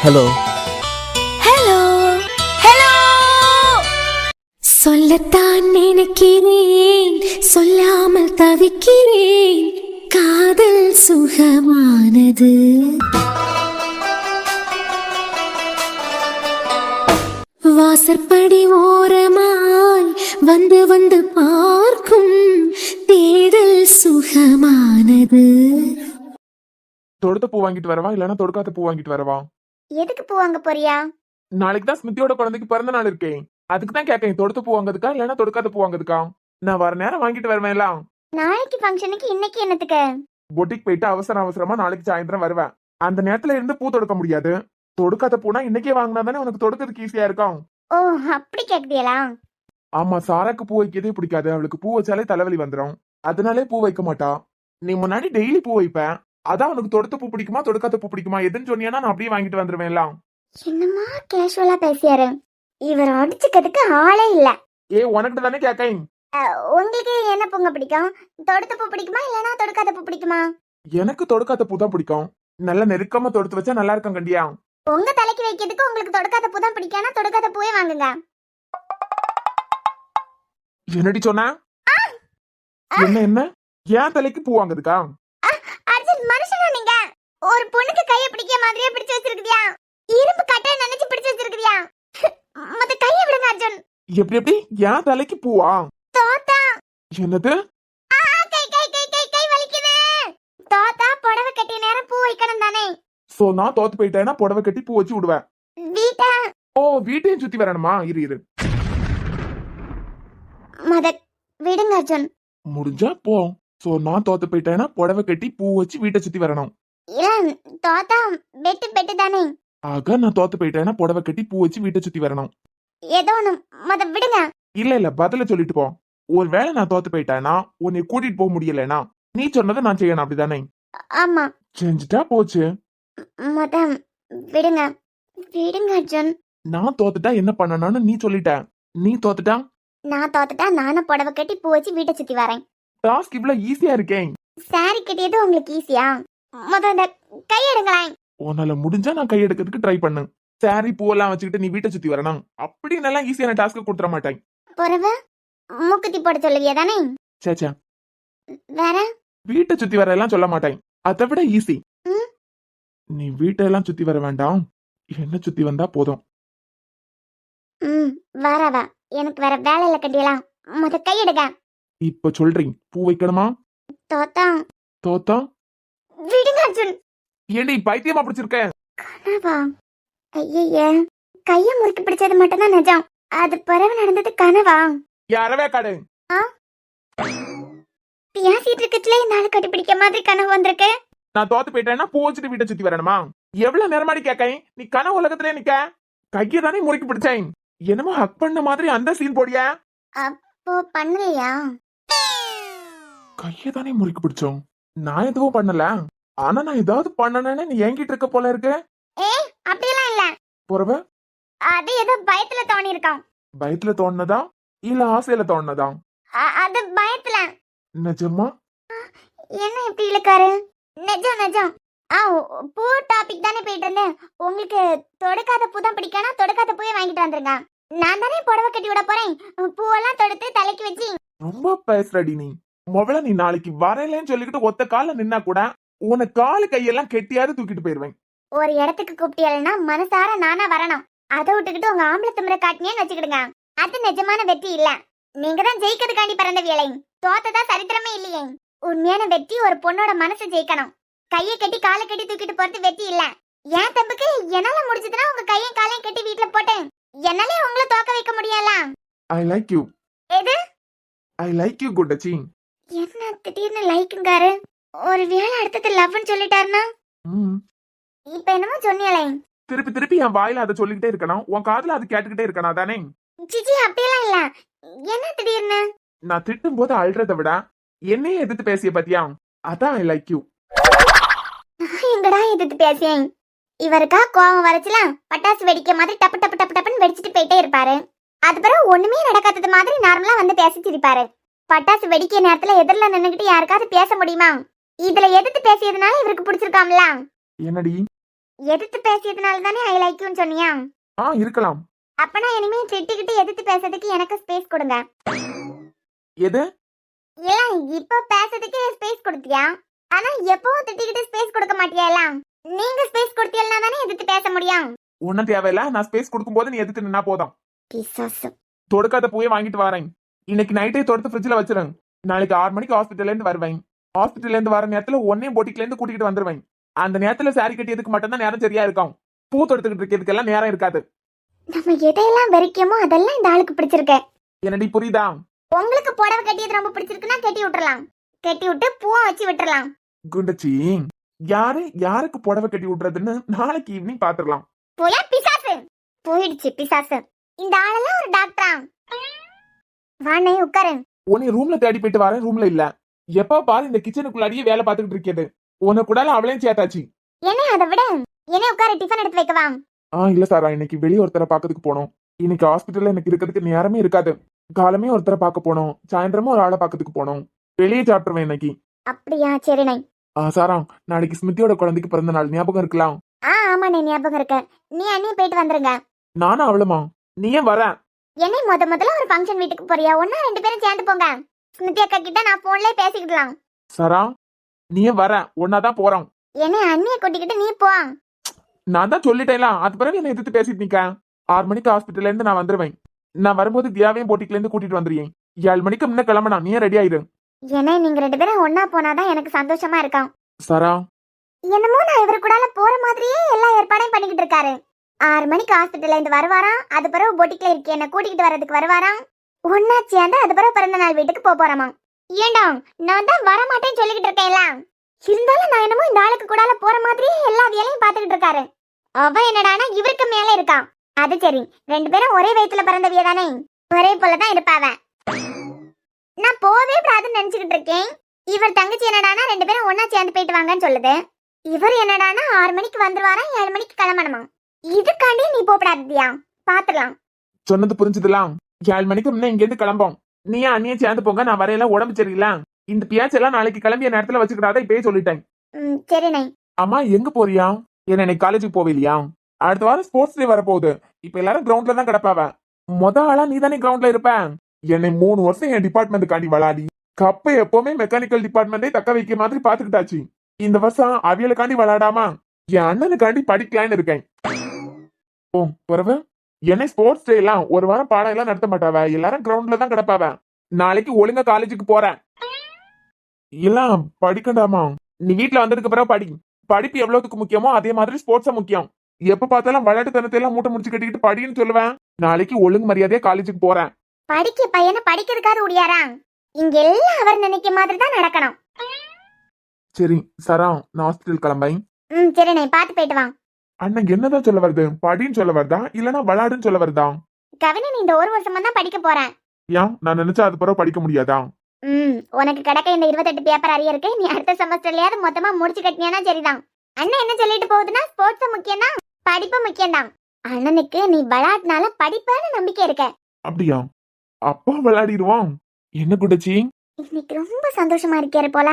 Hello hello hello. சொல்லத்தான் நினைக்கிறேன், சொல்லாமல் தவிக்கிறேன். காதல் சுகமானது. வாசற்படி ஓரமாய் வந்து வந்து பார்க்கும் தேடல் சுகமானது. தொடுத்த பூ வாங்கிட்டு வரவா இல்லனா தொடுக்காத பூ வாங்கிட்டு வரவா? எதுக்கு பூ வாங்க போறியா? நாளைக்கு தான் ஸ்மித்தியோட குழந்தைக்கு பிறந்த நாள் இருக்கேன். அதுக்கு தான் கேட்கேன், தொடுத்த பூ வாங்குறதுக்கா இல்லனா தொடுக்காத பூ வாங்குறதுக்கா? நான் வர நேரம் வாங்கிட்டு வருவேன்ல. நாளைக்கு ஃபங்க்ஷனுக்கு இன்னைக்கு என்னத்துக்கு? பொட்டிக் போயிட்டு அவசரமா நாளைக்கு சாயந்தரம் வருவேன். அந்த நேரத்துல இருந்து பூ தொடுக்க முடியாது. தொடுக்காத பூனா இன்னைக்கே வாங்கினா தானே உனக்கு தொடுக்கிறதுக்கு ஈஸியா இருக்கும். ஓ, அப்படி கேக்குதியலா? ஆமா, சாராக்கு பூ வைக்கிறதே பிடிக்காது. அவளுக்கு பூ வச்சாலே தலைவலி வந்துடும். அதனாலே பூ வைக்க மாட்டா. நீ முன்னாடி டெய்லி பூ வைப்பேன். அதான் உனக்கு தொடுத்த பூ பிடிக்குமா தொடுக்காத பூ பிடிக்குமா எதுன்னு சொன்னியா நான் அப்படியே வாங்கிட்டு வந்துருவேன்ல. என்னமா கேஷுவலா பேசியாரு. இவர் அடிச்சுக்கிறதுக்கு ஆளே இல்ல. உனக்கு தானே கேட்கேன். உங்களுக்கு என்ன பூங்க பிடிக்கும்? தொடுத்த பூ பிடிக்குமா இல்லனா தொடுக்காத பூ பிடிக்குமா? எனக்கு தொடுக்காத பூ தான் பிடிக்கும். நல்லா நெருக்கமா தொடுத்து வச்சா நல்லா இருக்கும் கண்டியா. உங்க தலைக்கு வைக்கிறதுக்கு உங்களுக்கு தொடுக்காத பூ தான் பிடிக்கும்னா தொடுக்காத பூவே வாங்குங்க. என்னடி சொன்ன? என்ன ஏன் தலைக்கு பூ வாங்குறதுக்கா? அர்ஜுன், மனுஷனா நீங்க? ஒரு பொண்ணுக்கு கைய பிடிக்க மாதிரியே பிடிச்சு வச்சிருக்கியா? இரும்பு கட்டைய நினைச்சு பிடிச்சு வச்சிருக்கியா? மத்த கைய விடுங்க அர்ஜுன். எப்படி ஏன் தலைக்கு பூவா? தோத்தா. என்னது? கை வலிக்குது. தோத்தா புடவை கட்டிய நேரம் பூ வைக்கணும் தானே? சோ நான் தோத்து போயிட்டேன்னா புடவை கட்டி பூ வச்சு விடுவேன். வீட்டா? ஓ, வீட்டையும் சுத்தி வரணுமா? இரு மத விடுங்க அர்ஜுன். முடிஞ்சா போ. சோ நான் தோத்து போயிட்டேன்னா புடவை கட்டி பூ வச்சு வீட்டை சுத்தி வரணும். இல்ல, தோத்தா பெட்டு தானே? ஆக நான் தோத்து போயிட்டேன்னா புடவை கட்டி பூ வச்சு வீட்டை சுத்தி வரணும். ஏதோ ஒண்ணு. மத விடுங்க. இல்ல பதில சொல்லிட்டு போ. ஒருவேளை நான் தோத்து போயிட்டேன்னா உன்னை கூட்டிட்டு போக முடியலனா நீ சொன்னதை நான் செய்யணும், அப்படிதானே? ஆமா. செஞ்சுட்டா போச்சு. மத விடுங்க அர்ஜுன். நான் தோத்துட்டா என்ன பண்ணணும்னு நீ சொல்லிட்ட. நீ தோத்துட்டா? நான் தோத்துட்டா நானும் புடவை கட்டி பூ வச்சு வீட்டை சுத்தி வரேன். டாஸ்க் இவ்வளவு ஈஸியா இருக்கேன். சாரி கட்டியது உங்களுக்கு ஈஸியா? மொத இந்த கை எடுங்களேன். உன்னால முடிஞ்சா நான் கை எடுக்கிறதுக்கு ட்ரை பண்ணு. சாரி பூவெல்லாம் வச்சுக்கிட்டு நீ வீட்டை சுத்தி வரணும் அப்படி நல்லா ஈஸியான டாஸ்க் கொடுத்துட மாட்டேன். பொறவ மூக்குத்தி போட சொல்லுவியா தானே? சேச்சா, வேற வீட்டை சுத்தி வர எல்லாம் சொல்ல மாட்டேன். அதை விட ஈஸி. ம்? நீ வீட்டெல்லாம் சுத்தி வர வேண்டாம், என்ன சுத்தி வந்தா போதும். வரவா. எனக்கு வேற வேலை இல்ல கட்டியலாம். மொத கை எடுங்க. இப்ப சொல்றீங்க பூ வைக்கணுமா? தோத்தா தோத்தா? விடுங்க அர்ஜுன். ஏண்டி பைத்தியமா பிடிச்சிருக்க? கனவா? ஐய, கைய முறுக்கி பிடிச்சது மட்டும்தான் நிஜம். அது பிறகு நடந்தது கனவா? யாரவே காடு. பேசிட்டு இருக்கச்சுல என்னால கட்டிப்பிடிக்க மாதிரி கனவு வந்திருக்கு. நான் தோத்து போயிட்டேன்னா பூ வச்சுட்டு வீட்டை சுத்தி வரணுமா? எவ்வளவு நேரமாடி கேட்கேன். நீ கனவு உலகத்திலே நிக்க. கையை தானே முறுக்கி பிடிச்சேன். என்னமோ ஹக் பண்ண மாதிரி அந்த சீன் போடியா? அப்போ பண்ணலையா? கையை தானே முறுக்கி பிடிச்சோம். நான் எதுவும் பண்ணல. ஆனா நான் ஏதாவது பண்ணனேன்னு நீ என்கிட்ட இருக்க போல இருக்கு. அப்படியெல்லாம் இல்ல. போறவ அது ஏதோ பயத்துல தோணி இருக்கான். பயத்துல தோணுனதா இல்ல ஆசையில தோணுனதா? அது பயத்துல. நிஜமா? என்ன இப்படி இழுக்காரு? நிஜம். பூ டாபிக் தானே போயிட்டு இருந்தேன். உங்களுக்கு தொடுக்காத பூ தான் பிடிக்கானா தொடுக்காத பூவே வாங்கிட்டு வந்துருங்க. நான் தானே புடவை கட்டி விட போறேன். பூவெல்லாம் தொடுத்து தலைக்கு வச்சு. ரொம்ப பேசுறடி நீ. முதல்ல நீ நாளைக்கு வரலன்னு சொல்லிக்கிட்டு ஒத்த கால நின்னா கூட உன காலு கையெல்லாம் கெட்டியாவது தூக்கிட்டு போயிருவேன். ஒரு இடத்துக்கு கூப்பிட்டியல்னா மனசார நானா வரணும். அதை விட்டுக்கிட்டு உங்க ஆம்பளை திமிர காட்டினேன்னு வச்சுக்கிடுங்க. அது நிஜமான வெற்றி இல்ல. நீங்க தான் ஜெயிக்கிறதுக்காண்டி பிறந்த வேலை. தோத்ததா சரித்திரமே இல்லையே. உண்மையான வெற்றி ஒரு பொண்ணோட மனசை ஜெயிக்கணும். கையை கட்டி காலை கட்டி தூக்கிட்டு போறது வெற்றி இல்ல. ஏன் தம்புக்கு என்னால முடிஞ்சதுன்னா உங்க கையும் காலையும் கட்டி வீட்டுல போட்டேன். என்னாலே உங்களை தோக்க வைக்க முடியல. I like you. எது? ஐ லைக் யூ குட்டச்சி. என்ன திடீர்னு லைக்குங்காரு? ஒரு வேளை அடுத்தது லவ்னு சொல்லிட்டாருன்னா? இப்ப என்னமோ சொன்னியலே. திருப்பி என் வாயில அதை சொல்லிக்கிட்டே இருக்கணும், உன் காதுல அது கேட்டுக்கிட்டே இருக்கணும் தானே? ஜிஜி, அப்படியெல்லாம் இல்ல. என்ன திடீர்னு? நான் திட்டும் போது அழுறதை விட என்னையே எதிர்த்து பேசிய பத்தியா, அதான் ஐ லைக் யூ. எங்கடா எதிர்த்து பேசியேன்? இவருக்கா கோவம் வரச்சுலாம் பட்டாசு வெடிக்க மாதிரி டப்பு டப்பு டப்பு டப்புன்னு வெடிச்சிட்டு போயிட்டே இருப்பாரு. அது பிறகு ஒண்ணுமே நடக்காதது மாதிரி நார்மலா வந்து பேசி சிரிப்பாரு. பட்டாசு வெடிக்கிற நேரத்துல எதிரில நின்னுகிட்டு யாருக்காவது பேச முடியுமா? இதுல எதிர்த்து பேசியதுனால இவருக்கு பிடிச்சிருக்காம்ல. என்னடி எதிர்த்து பேசியதுனால தானே ஐ லைக் யூன்னு சொன்னியா? இருக்கலாம். அப்பனா இனிமே திட்டிக்கிட்டு எதிர்த்து பேசுறதுக்கு எனக்கு ஸ்பேஸ் கொடுங்க. எது? இல்ல இப்ப பேசுறதுக்கு ஸ்பேஸ் கொடுத்தியா? ஆனா எப்பவும் திட்டிக்கிட்டு ஸ்பேஸ் கொடுக்க மாட்டியா? நீங்க ஸ்பேஸ் கொடுத்தீங்கன்னா தானே எதிர்த்து பேச முடியும். ஒன்னும் தேவையில்ல, நான் ஸ்பேஸ் கொடுக்கும்போது நீ எதுக்கு நின்னா போதும். பிசாசு. தொடுக்காத பூவே வாங்கிட்டு வரேன். இன்னைக்கு நைட்டே தொடுத்து ஃப்ரிட்ஜ்ல வச்சிருங்க. நாளைக்கு 6 மணிக்கு ஹாஸ்பிட்டல்ல இருந்து வருவேன். ஹாஸ்பிட்டல்ல இருந்து வர நேரத்துல ஒன்னையும் போட்டிக்ல இருந்து கூட்டிட்டு வந்துருவேன். அந்த நேரத்துல சாரி கட்டியதுக்கு மட்டும்தான் நேரம் சரியா இருக்கும். பூ தொடுத்துக்கிட்டு இருக்கிறதுக்கெல்லாம் நேரம் இருக்காது. நம்ம எதையெல்லாம் வெறிக்கமோ அதெல்லாம் இந்த ஆளுக்கு பிடிச்சிருக்கு. என்னடி புரியுதா? உங்களுக்கு புடவை கட்டியது ரொம்ப பிடிச்சிருக்குன்னா கட்டி விட்டுறலாம். கட்டி விட்டு பூவை வச்சு விட்டுறலாம். குண்டச்சி, யாருக்கு புடவை கட்டி விட்டுறதுன்னு நாளைக்கு ஈவினிங் பாத்துடலாம். போயா பிசாசு. போயிடுச்சு பிசாசு. இந்த ஆளெல்லாம் ஒரு டாக்டரா? வாணே உட்காரு. உன்னை ரூம்ல தேடி போயிட்டு வரேன், ரூம்ல இல்ல. எப்ப பாரு இந்த கிச்சனுக்குள்ளாடியே வேலை பார்த்துக்கிட்டு இருக்கிறது. உன்னை கூட அவளையும் சேர்த்தாச்சு. என்ன அதை விட என்ன உட்காரு, டிஃபன் எடுத்து வைக்கவா? இல்ல சாரா, இன்னைக்கு வெளியே ஒருத்தரை பாக்கிறதுக்கு போனோம். இன்னைக்கு ஹாஸ்பிட்டல்ல எனக்கு இருக்கிறதுக்கு நேரமே இருக்காது. காலமே ஒருத்தரை பார்க்க போனோம், சாயந்தரமும் ஒரு ஆளை பாக்கிறதுக்கு போனோம். வெளியே சாப்பிட்டுருவேன் இன்னைக்கு. அப்படியா, சரிண்ணே. சாரா, நாளைக்கு ஸ்மிருதியோட குழந்தைக்கு பிறந்த நாள் ஞாபகம் இருக்கலாம். ஆமாண்ணே ஞாபகம் இருக்கு. நீ அண்ணியும் போயிட்டு வந்துருங்க. நானும் அவளுமா? நீ ஏன் வர? என்னை முதல்ல ஒரு ஃபங்க்ஷன் வீட்டுக்கு போறியா? ஒன்னா 2 பேரும் சேர்ந்து போங்க. ஸ்மிருதி அக்கா கிட்ட நான் போன்லயே பேசிக்கிடலாம். சாரா, நீ ஏன் வர? ஒன்னாதான் போறோம். என்னை அண்ணியை கூட்டிக்கிட்டு நீ போ. நான் தான் சொல்லிட்டேன்ல, அது பிறகு என்ன எதிர்த்து பேசிட்டு நிக்க. 6 மணிக்கு ஹாஸ்பிட்டல்ல இருந்து நான் வந்துருவேன். நான் வரும்போது தியாவையும் போட்டிக்குல இருந்து கூட்டிட்டு வந்துருவேன். 7 மணிக்கு முன்ன கிளம்பனா, நீ ரெடி ஆயிரு. ஏன்னா நீங்க 2 பேரும் ஒன்னா போனாதான் எனக்கு சந்தோஷமா இருக்கும். சாரா, என்னமோ நான் இவரு கூட போற மாதிரியே எல்லா ஏற்பாடையும் பண்ணிக்கிட்டு இருக்காரு. 6 மணிக்கு ஹாஸ்பிட்டல்ல இருந்து வருவாராம். அது பிறகு போட்டிக்குல இருக்கு என்ன கூட்டிகிட்டு வர்றதுக்கு வருவாராம். ஒன்னா சேர்ந்து அது பிறகு பிறந்த நாள் வீட்டுக்கு போறாமா. ஏண்டா நான் தான் வரமாட்டேன்னு சொல்லிக்கிட்டு இருக்கேன்ல. இருந்தாலும் நான் என்னமோ இந்த ஆளுக்கு கூட போற மாதிரியே எல்லா வேலையும் பாத்துக்கிட்டு இருக்காரு. அவ என்னடானா இவருக்கு மேல இருக்கான். அது சரி, 2 பேரும் ஒரே வயித்துல பிறந்தவிய தானே, ஒரே போலதான் இருப்பாவ. நான் போவே கூடாதுன்னு நினைச்சுக்கிட்டு இருக்கேன். இவர் தங்கச்சி என்னடானா 2 பேரும் ஒன்னா சேர்ந்து போயிட்டு வாங்கன்னு சொல்லுது. இவர் என்னடானா 6 மணிக்கு வந்துருவாராம், 7 மணிக்கு கிளம்பணுமா. இதுக்காண்டி நீ போடாதியா, பாத்துலாம். சொன்னது புரிஞ்சுதுலாம். 7 மணிக்கு முன்ன இங்க இருந்து கிளம்போம். நீ அண்ணியும் சேர்ந்து போங்க. நான் வரையெல்லாம் உடம்பு சரியில்ல. இந்த பியாச்செல்லாம் நாளைக்கு கிளம்பிய நேரத்துல வச்சுக்கிட்டாத இப்பயே சொல்லிட்டேன். சரிண்ணே. அம்மா எங்க போறியா? என்ன இன்னைக்கு காலேஜுக்கு போவில்லையா? அடுத்த வாரம் ஸ்போர்ட்ஸ் டே வரப்போகுது. இப்ப எல்லாரும் கிரவுண்ட்ல தான் கிடப்பாவ. ஆளா நீ தானே கிரவுண்ட்ல இருப்ப. என்னை 3 வருஷம் என் டிபார்ட்மெண்ட் காண்டி விளாடி கப்பை எப்பவுமே மெக்கானிக்கல் டிபார்ட்மெண்டே தக்க வைக்க மாதிரி பாத்துக்கிட்டாச்சு. இந்த வருஷம் அவியலுக்காண்டி விளாடாமா என் அண்ணனுக்காண்டி படிக்கலான்னு இருக்கேன். பிறகு என்னை ஸ்போர்ட்ஸ் டே எல்லாம் ஒரு வாரம் பாடம் எல்லாம் நடத்த மாட்டாவ. எல்லாரும் கிரவுண்ட்ல தான் கிடப்பாவ. நாளைக்கு ஒழுங்கா காலேஜுக்கு போறேன். எல்லாம் படிக்கண்டாமா. நீ வீட்டுல வந்ததுக்கு பிறகு படிப்பு எவ்வளவுக்கு முக்கியமோ அதே மாதிரி ஸ்போர்ட்ஸா முக்கியம். எப்ப பார்த்தாலும் விளையாட்டு எல்லாம் மூட்டை முடிச்சு கட்டிக்கிட்டு படின்னு சொல்லுவேன். நாளைக்கு ஒழுங்கு மரியாதையா காலேஜுக்கு போறேன். படிக்க பையனை படிக்கிறதுக்காக முடியாரா? இங்க எல்லாம் அவர் நினைக்க மாதிரி தான் நடக்கணும். சரி சரா, நான் ஹாஸ்பிட்டல் கிளம்பேன். சரிண்ணே, பாத்து போயிட்டு வா. அண்ணன் என்னதான் சொல்ல வருது? படின்னு சொல்ல வருதா இல்லனா விளையாடுன்னு சொல்ல வருதா? கவினி, நீ இந்த 1 வருஷமா தான் படிக்க போறேன். ஏன் நான் நினைச்சா அது பிறகு படிக்க முடியாதா? உனக்கு கிடைக்க இந்த 28 பேப்பர் அறிய இருக்கு. நீ அடுத்த செமஸ்டர்லயாவது மொத்தமா முடிச்சு கட்டினா சரிதான். அண்ணன் என்ன சொல்லிட்டு போகுதுன்னா ஸ்போர்ட்ஸ் முக்கியம் தான், படிப்பு முக்கியம் தான். அண்ணனுக்கு நீ விளையாட்டுனால படிப்பான நம்பிக்கை இருக்க. அப்படியா? அப்பா விளையாடிடுவான். என்ன குடச்சி, இன்னைக்கு ரொம்ப சந்தோஷமா இருக்காரு போல.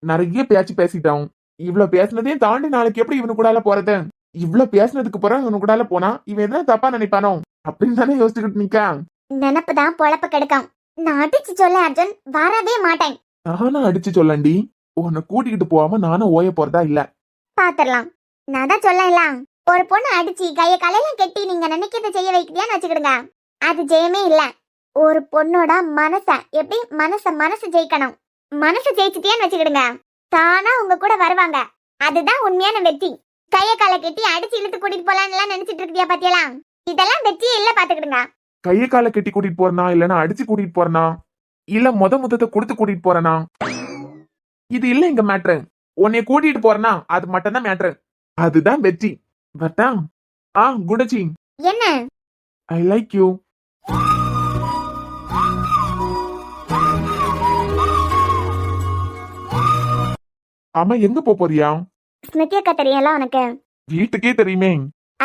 நிறைய பேச்சு பேசிட்டான். இவ்வளவு பேசினதையும் தாண்டி நாளைக்கு எப்படி இவனு கூடால போறது? இவ்வளவு பேசினதுக்கு பிறகு இவனு கூடால போனா இவன் எதாவது தப்பா நினைப்பானோ அப்படின்னு தானே யோசிச்சுக்கிட்டு நிக்க. நினப்புதான் பொழப்ப கெடுக்கும். நான் அடிச்சு சொல்ல அர்ஜுன், வரவே மாட்டேன். நானும் அடிச்சு சொல்லண்டி. உன்னை கூட்டிக்கிட்டு போகாம நானும் ஓய போறதா இல்ல. பாத்துடலாம். நான் தான் சொல்லலாம், ஒரு பொண்ணு அடிச்சு கைய கலையெல்லாம் கெட்டி நீங்க நினைக்கிறத செய்ய வைக்கிறியான்னு வச்சுக்கிடுங்க. அது ஜெயமே இல்ல. ஒரு பொண்ணோட மனச எப்படி மனசு ஜெயிக்கணும். மனசு ஜெயிச்சுட்டேன்னு வச்சுக்கிடுங்க, தானா உங்க கூட வருவாங்க. அதுதான் உண்மையான வெற்றி. கைய காலை கெட்டி அடிச்சு இழுத்து கூட்டிட்டு போலான்னு எல்லாம் நினைச்சிட்டு இருக்கியா பாத்தியலாம்? இதெல்லாம் வெற்றியே இல்ல, பாத்துக்கிடுங்க. கைய காலை கெட்டி கூட்டிட்டு போறனா இல்லனா அடிச்சு கூட்டிட்டு போறனா இல்ல முத்தத்தை கொடுத்து கூட்டிட்டு போறனா, இது இல்ல எங்க மேட்ரு. உன்னைய கூட்டிட்டு போறனா அது மட்டும் தான் மேட்ரு. அதுதான் வெற்றி. பட்டா குடச்சி, என்ன? ஐ லைக் யூ. ஆமா, எங்க போறியா? ஸ்மிருதி அக்கா தெரியல உனக்கு? வீட்டுக்கே தெரியுமே.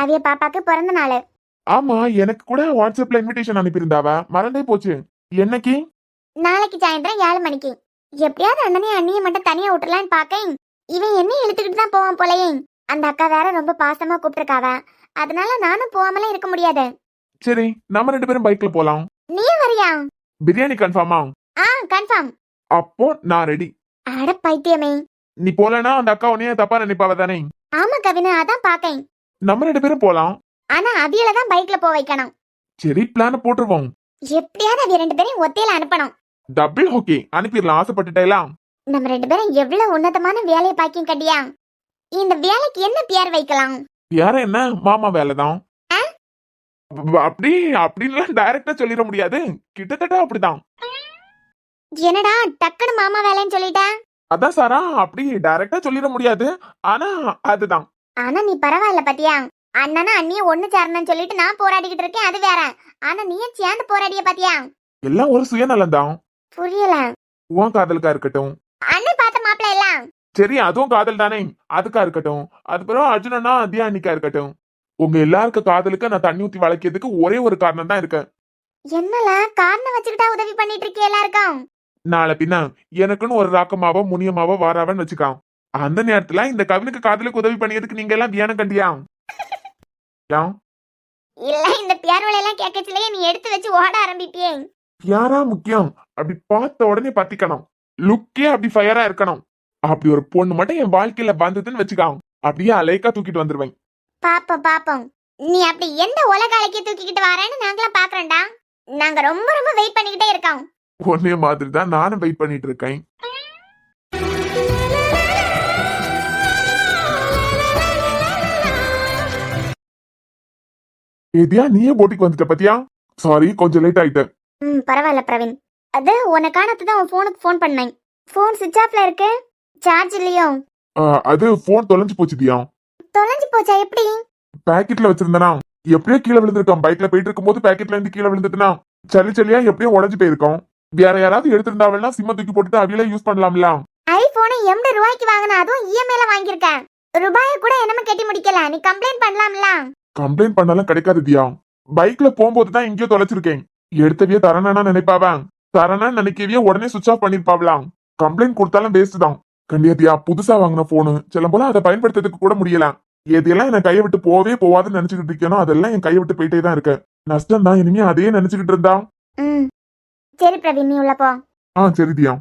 அவிய பாப்பாக்கு பிறந்த நாள். ஆமா, எனக்கு கூட வாட்ஸ்அப்ல இன்விடேஷன் அனுப்பியிருந்தாவ, மறந்தே போச்சு. என்னைக்கு? நாளைக்கு சாயந்தரம் 7 மணிக்கு. எப்படியாவது அண்ணனையும் அண்ணியை மட்டும் தனியா விட்டுலான்னு பாக்கேன். இவன் என்ன இழுத்துக்கிட்டு தான் போவான் போலயே. அந்த அக்கா வேற ரொம்ப பாசமா கூப்பிட்டுருக்காவ, அதனால நானும் போகாமலே இருக்க முடியாது. சரி, நம்ம 2 பேரும் பைக்ல போலாம். நீயும் வரியா? பிரியாணி கன்ஃபார்மா? கன்ஃபார்ம். அப்போ நான் ரெடி. அட பைத்தியமே. நீ போலனா அந்த அக்கா உன்னைய தப்பா நினைப்பாவ தானே? ஆமா கவினு, அதான் பாக்கேன். நம்ம 2 பேரும் போலாம். ஆனா அவியல தான் பைக்ல போக வைக்கணும். சரி, பிளான் போட்டுருவோம். எப்படியாவது அவிய 2 பேரையும் ஒத்தையில அனுப்பணும். டபுள் ஓகே, அனுப்பிடலாம். ஆசைப்பட்டுட்டேலாம். நம்ம 2 பேரும் எவ்வளவு உன்னதமான வேலையை பாக்கியம் கட்டியா. இந்த வேலைக்கு என்ன பேர் வைக்கலாம்? யார என்ன, மாமா வேலைதான். அப்படி அப்படின்லாம் டைரக்டா சொல்லிட முடியாது. கிட்டத்தட்ட அப்படிதான். என்னடா டக்குனு மாமா வேலைன்னு சொல்லிட்ட? அதான் சாரா, அப்படி டைரக்டா சொல்லிட முடியாது. ஆனா அதுதான். ஆனா நீ பரவாயில்ல பாத்தியா. அண்ணனா அண்ணிய ஒண்ணு சேரணும்னு சொல்லிட்டு நான் போராடிக்கிட்டு இருக்கேன், அது வேற. ஆனா நீயும் சேர்ந்து போராடிய பாத்தியா. எல்லாம் ஒரு சுயநலம் தான். புரியல. உன் காதலுக்கா இருக்கட்டும். அண்ணன் பார்த்த மாப்பிள்ள எல்லாம் சரி, அதுவும் காதல் தானே, அதுக்கா இருக்கட்டும். அதுக்கப்புறம் அர்ஜுனனா தியானிக்கா இருக்கட்டும். உங்க எல்லாருக்கும் காதலுக்கு நான் தண்ணி ஊத்தி வளைக்கிறதுக்கு ஒரே ஒரு காரணம் தான் இருக்கு. என்னல காரணம் வச்சுக்கிட்டா உதவி பண்ணிட்டு இருக்கே எல்லாருக்கும்? நாளை பின்ன எனக்குன்னு ஒரு ராக்கமாவோ முனியமாவோ வாராவன்னு வச்சுக்கான். அந்த நேரத்துல இந்த கவினுக்கு காதலுக்கு உதவி பண்ணியதுக்கு நீங்க எல்லாம் தியானம் கண்டியா? இல்ல, இந்த பேர்வலை எல்லாம் கேட்கச்சிலேயே நீ எடுத்து வச்சு ஓட ஆரம்பிப்பியே. யாரா முக்கியம்? அப்படி பார்த்த உடனே பத்திக்கணும். லுக்கே அப்படி ஃபயரா இருக்கணும். அப்படி ஒரு பொண்ணு மட்டும் என் வாழ்க்கையில வந்ததுன்னு வச்சுக்கான், அப்படியே அலைக்கா தூக்கிட்டு வந்துருவேன். பாப்போம் பாப்போம். நீ அப்படி எந்த உலக அலைக்கு தூக்கிக்கிட்டு வரேன்னு நாங்களாம் பாக்குறோம்டா. நாங்க ரொம்ப ரொம்ப வெயிட் பண்ணிக்கிட்டே இருக்கோம். ஒன்னே மாதிரி தான் நானும் வெயிட் பண்ணிட்டு இருக்கேன். ஏதியா, நீயே போட்டிக்கு வந்துட்ட பத்தியா? சாரி, கொஞ்சம் லேட் ஆயிட்ட. பரவாயில்ல பிரவீன். அது உன்னை காணத்துதான் உன் போனுக்கு போன் பண்ணேன். போன் சுவிட்ச் ஆஃப்ல இருக்கு, சார்ஜ் இல்லையோ? அது போன் தொலைஞ்சு போச்சு தியா. தொலைஞ்சு போச்சா? எப்படி? பாக்கெட்ல வச்சிருந்தனா, எப்படியோ கீழே விழுந்திருக்கான். பைக்ல போயிட்டு இருக்கும்போது பாக்கெட்ல இருந்து கீழே விழுந்துட்டுனா சளி சளியா எப்படியோ உடஞ்சு போயிருக்கோம். வேற யாராவது எடுத்திருந்தாவெல்லாம் சிம்ம தூக்கி போட்டுட்டு அவியில யூஸ் பண்ணலாம்ல. ஐபோனை 80 ரூபாய்க்கு வாங்கினா, அதுவும் இஎம்ஐல வாங்கியிருக்கேன். ரூபாயை கூட என்னமோ கட்டி முடிக்கல. நீ கம்ப்ளைண்ட் பண்ணலாம்ல. கம்ப்ளைண்ட் பண்ணாலும் கிடைக்காது தியா. பைக்ல போகும்போது தான் எங்கேயோ தொலைச்சிருக்கேன். எடுத்தவிய தரணா நினைப்பாவேன். தரணா நினைக்கவே உடனே சுவிச் ஆஃப் பண்ணிருப்பாவலாம். கம்ப்ளைண்ட் கொடுத்தாலும் வேஸ்ட் தான். கண்டியா, புதுசா வாங்கின போனு சில போல அதை பயன்படுத்துறதுக்கு கூட முடியல. எதையெல்லாம் என் கையை விட்டு போவே போவாதுன்னு நினைச்சுக்கிட்டு இருக்கேனோ அதெல்லாம் என் கையை விட்டு போயிட்டே தான் இருக்கு. நஷ்டம் தான். இனிமே அதையே நினைச்சுக்கிட்டு இருந்தா. சரி பிரவீன், நீ உள்ள போ. சரி தியா.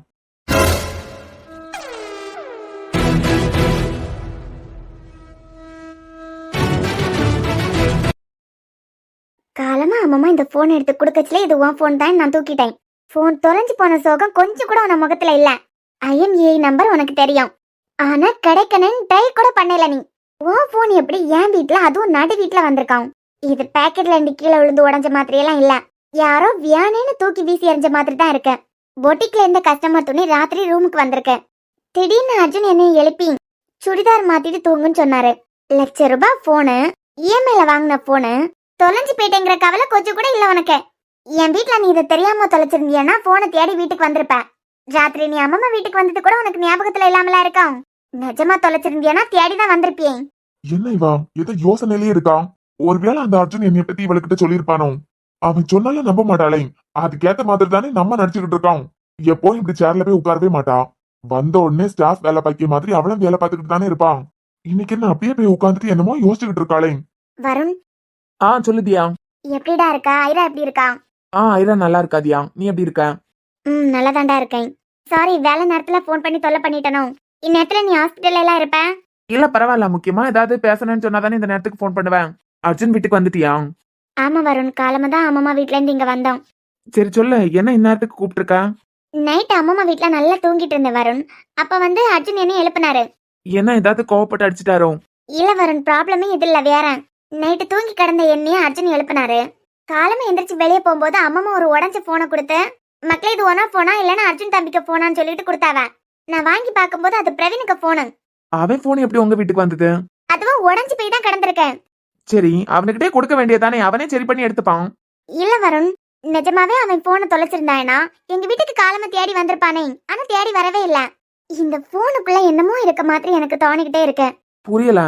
காலமா அம்மா இந்த போன் எடுத்து கொடுக்கச்சுல இது உன் போன் தான் நான் தூக்கிட்டேன். போன் தொலைஞ்சு போன சோகம் கொஞ்சம் கூட உன முகத்துல இல்ல. IMEI நம்பர் உனக்கு தெரியும், ஆனா கிடைக்கணும்னு ட்ரை கூட பண்ணல. நீ உன் போன் எப்படி என் வீட்டுல, அதுவும் நடு வீட்டுல வந்திருக்கான்? இது பேக்கெட்ல இருந்து கீழே விழுந்து உடஞ்ச மாதிரி எல்லாம் இல்ல. யாரோ வியானேன்னு தூக்கி வீசி எறிஞ்ச மாதிரி தான் இருக்கு. பொட்டிக்ல இருந்த கஸ்டமர் துணி ராத்திரி ரூமுக்கு வந்திருக்கு. திடீர்னு அர்ஜுன் என்னை எழுப்பி சுடிதார் மாத்திட்டு தூங்குன்னு சொன்னாரு. லட்ச ரூபாய் போனு, இஎம்ஐல வாங்கின போனு தொலைஞ்சு போயிட்டேங்கிற கவலை கொஞ்சம் கூட இல்ல உனக்கு. என் வீட்டுல நீ இதை தெரியாம தொலைச்சிருந்தியன்னா போனை தேடி வீட்டுக்கு வந்திருப்ப. ராத்திரி நீ அம்மா வீட்டுக்கு வந்தது கூட உனக்கு ஞாபகத்துல இல்லாமலா இருக்கும். நிஜமா தொலைச்சிருந்தியன்னா தேடிதான் வந்திருப்பியே. என்ன இவா ஏதோ யோசனையிலே இருக்கா? ஒருவேளை அந்த அர்ஜுன் என்னை பத்தி இவளுக்கிட்ட சொல்லியிருப்பானோ? அவன் சொன்னாலும் நம்ப மாட்டாளே. அதுக்கேத்த மாதிரி தானே நம்ம நடிச்சுக்கிட்டு இருக்கோம். எப்போ இப்படி சேர்ல போய் உட்காரவே மாட்டா. வந்த உடனே ஸ்டாஃப் வேலை பார்க்க மாதிரி அவளும் வேலை பார்த்துக்கிட்டு தானே இருப்பான். இன்னைக்கு என்ன அப்படியே போய் உட்காந்துட்டு என்னமோ யோசிச்சுக்கிட்டு இருக்காளே. வருண், சொல்லுதியா. எப்படிடா இருக்கா? ஐரா எப்படி இருக்கா? ஐரா நல்லா இருக்காதியா. நீ எப்படி இருக்க? நல்லதாண்டா இருக்கேன். சாரி, வேலை நேரத்துல போன் பண்ணி தொல்லை பண்ணிட்டனோ? இந்நேரத்துல நீ ஹாஸ்பிட்டல்ல எல்லாம் இருப்ப. இல்ல பரவாயில்ல, முக்கியமா ஏதாவது பேசணும்னு சொன்னாதானே இந்த நேரத்துக்கு போன் பண்ணுவேன். அர்ஜுன் வீட்டுக்கு வந்துட்டியா? ஆமா வருண், காலமா தான் அம்மா வீட்ல இருந்து இங்க வந்தோம். சரி சொல்லு, என்ன இந்நேரத்துக்கு கூப்பிட்டுருக்க? நைட் அம்மா வீட்ல நல்லா தூங்கிட்டு இருந்தேன் வருண். அப்ப வந்து அர்ஜுன் என்ன எழுப்பினாரு. என்ன ஏதாவது கோவப்பட்டு அடிச்சிட்டாரோ? இல்ல வருண், ப்ராப்ளமே இது இல்ல வேற. நைட்டு தூங்கி கிடந்த என்னைய அர்ஜுன் எழுப்பினாரு. காலமா எந்திரிச்சு வெளியே போகும்போது அம்மா ஒரு உடஞ்ச போனை கொடுத்து, மக்களே இது ஒன்னா போனா இல்லன்னா அர்ஜுன் தம்பிக்கு போனான்னு சொல்லிட்டு கொடுத்தாவ. நான் வாங்கி பார்க்கும்போது அது பிரவீனுக்கு போனு. அவன் போன் எப்படி உங்க வீட்டுக்கு வந்தது? அதுவும் உடஞ்சு போய் தான் கிடந்திருக்கேன். சரி, அவனுக்கிட்டே கொடுக்க வேண்டியதானே, அவனே சரி பண்ணி எடுத்துப்பான். இல்ல வருண், நிஜமாவே அவன் போனை தொலைச்சிருந்தானா எங்க வீட்டுக்கு காலமா தேடி வந்திருப்பானே. ஆனா தேடி வரவே இல்ல. இந்த போனுக்குள்ள என்னமோ இருக்க மாதிரி எனக்கு தோணிக்கிட்டே இருக்கு. புரியல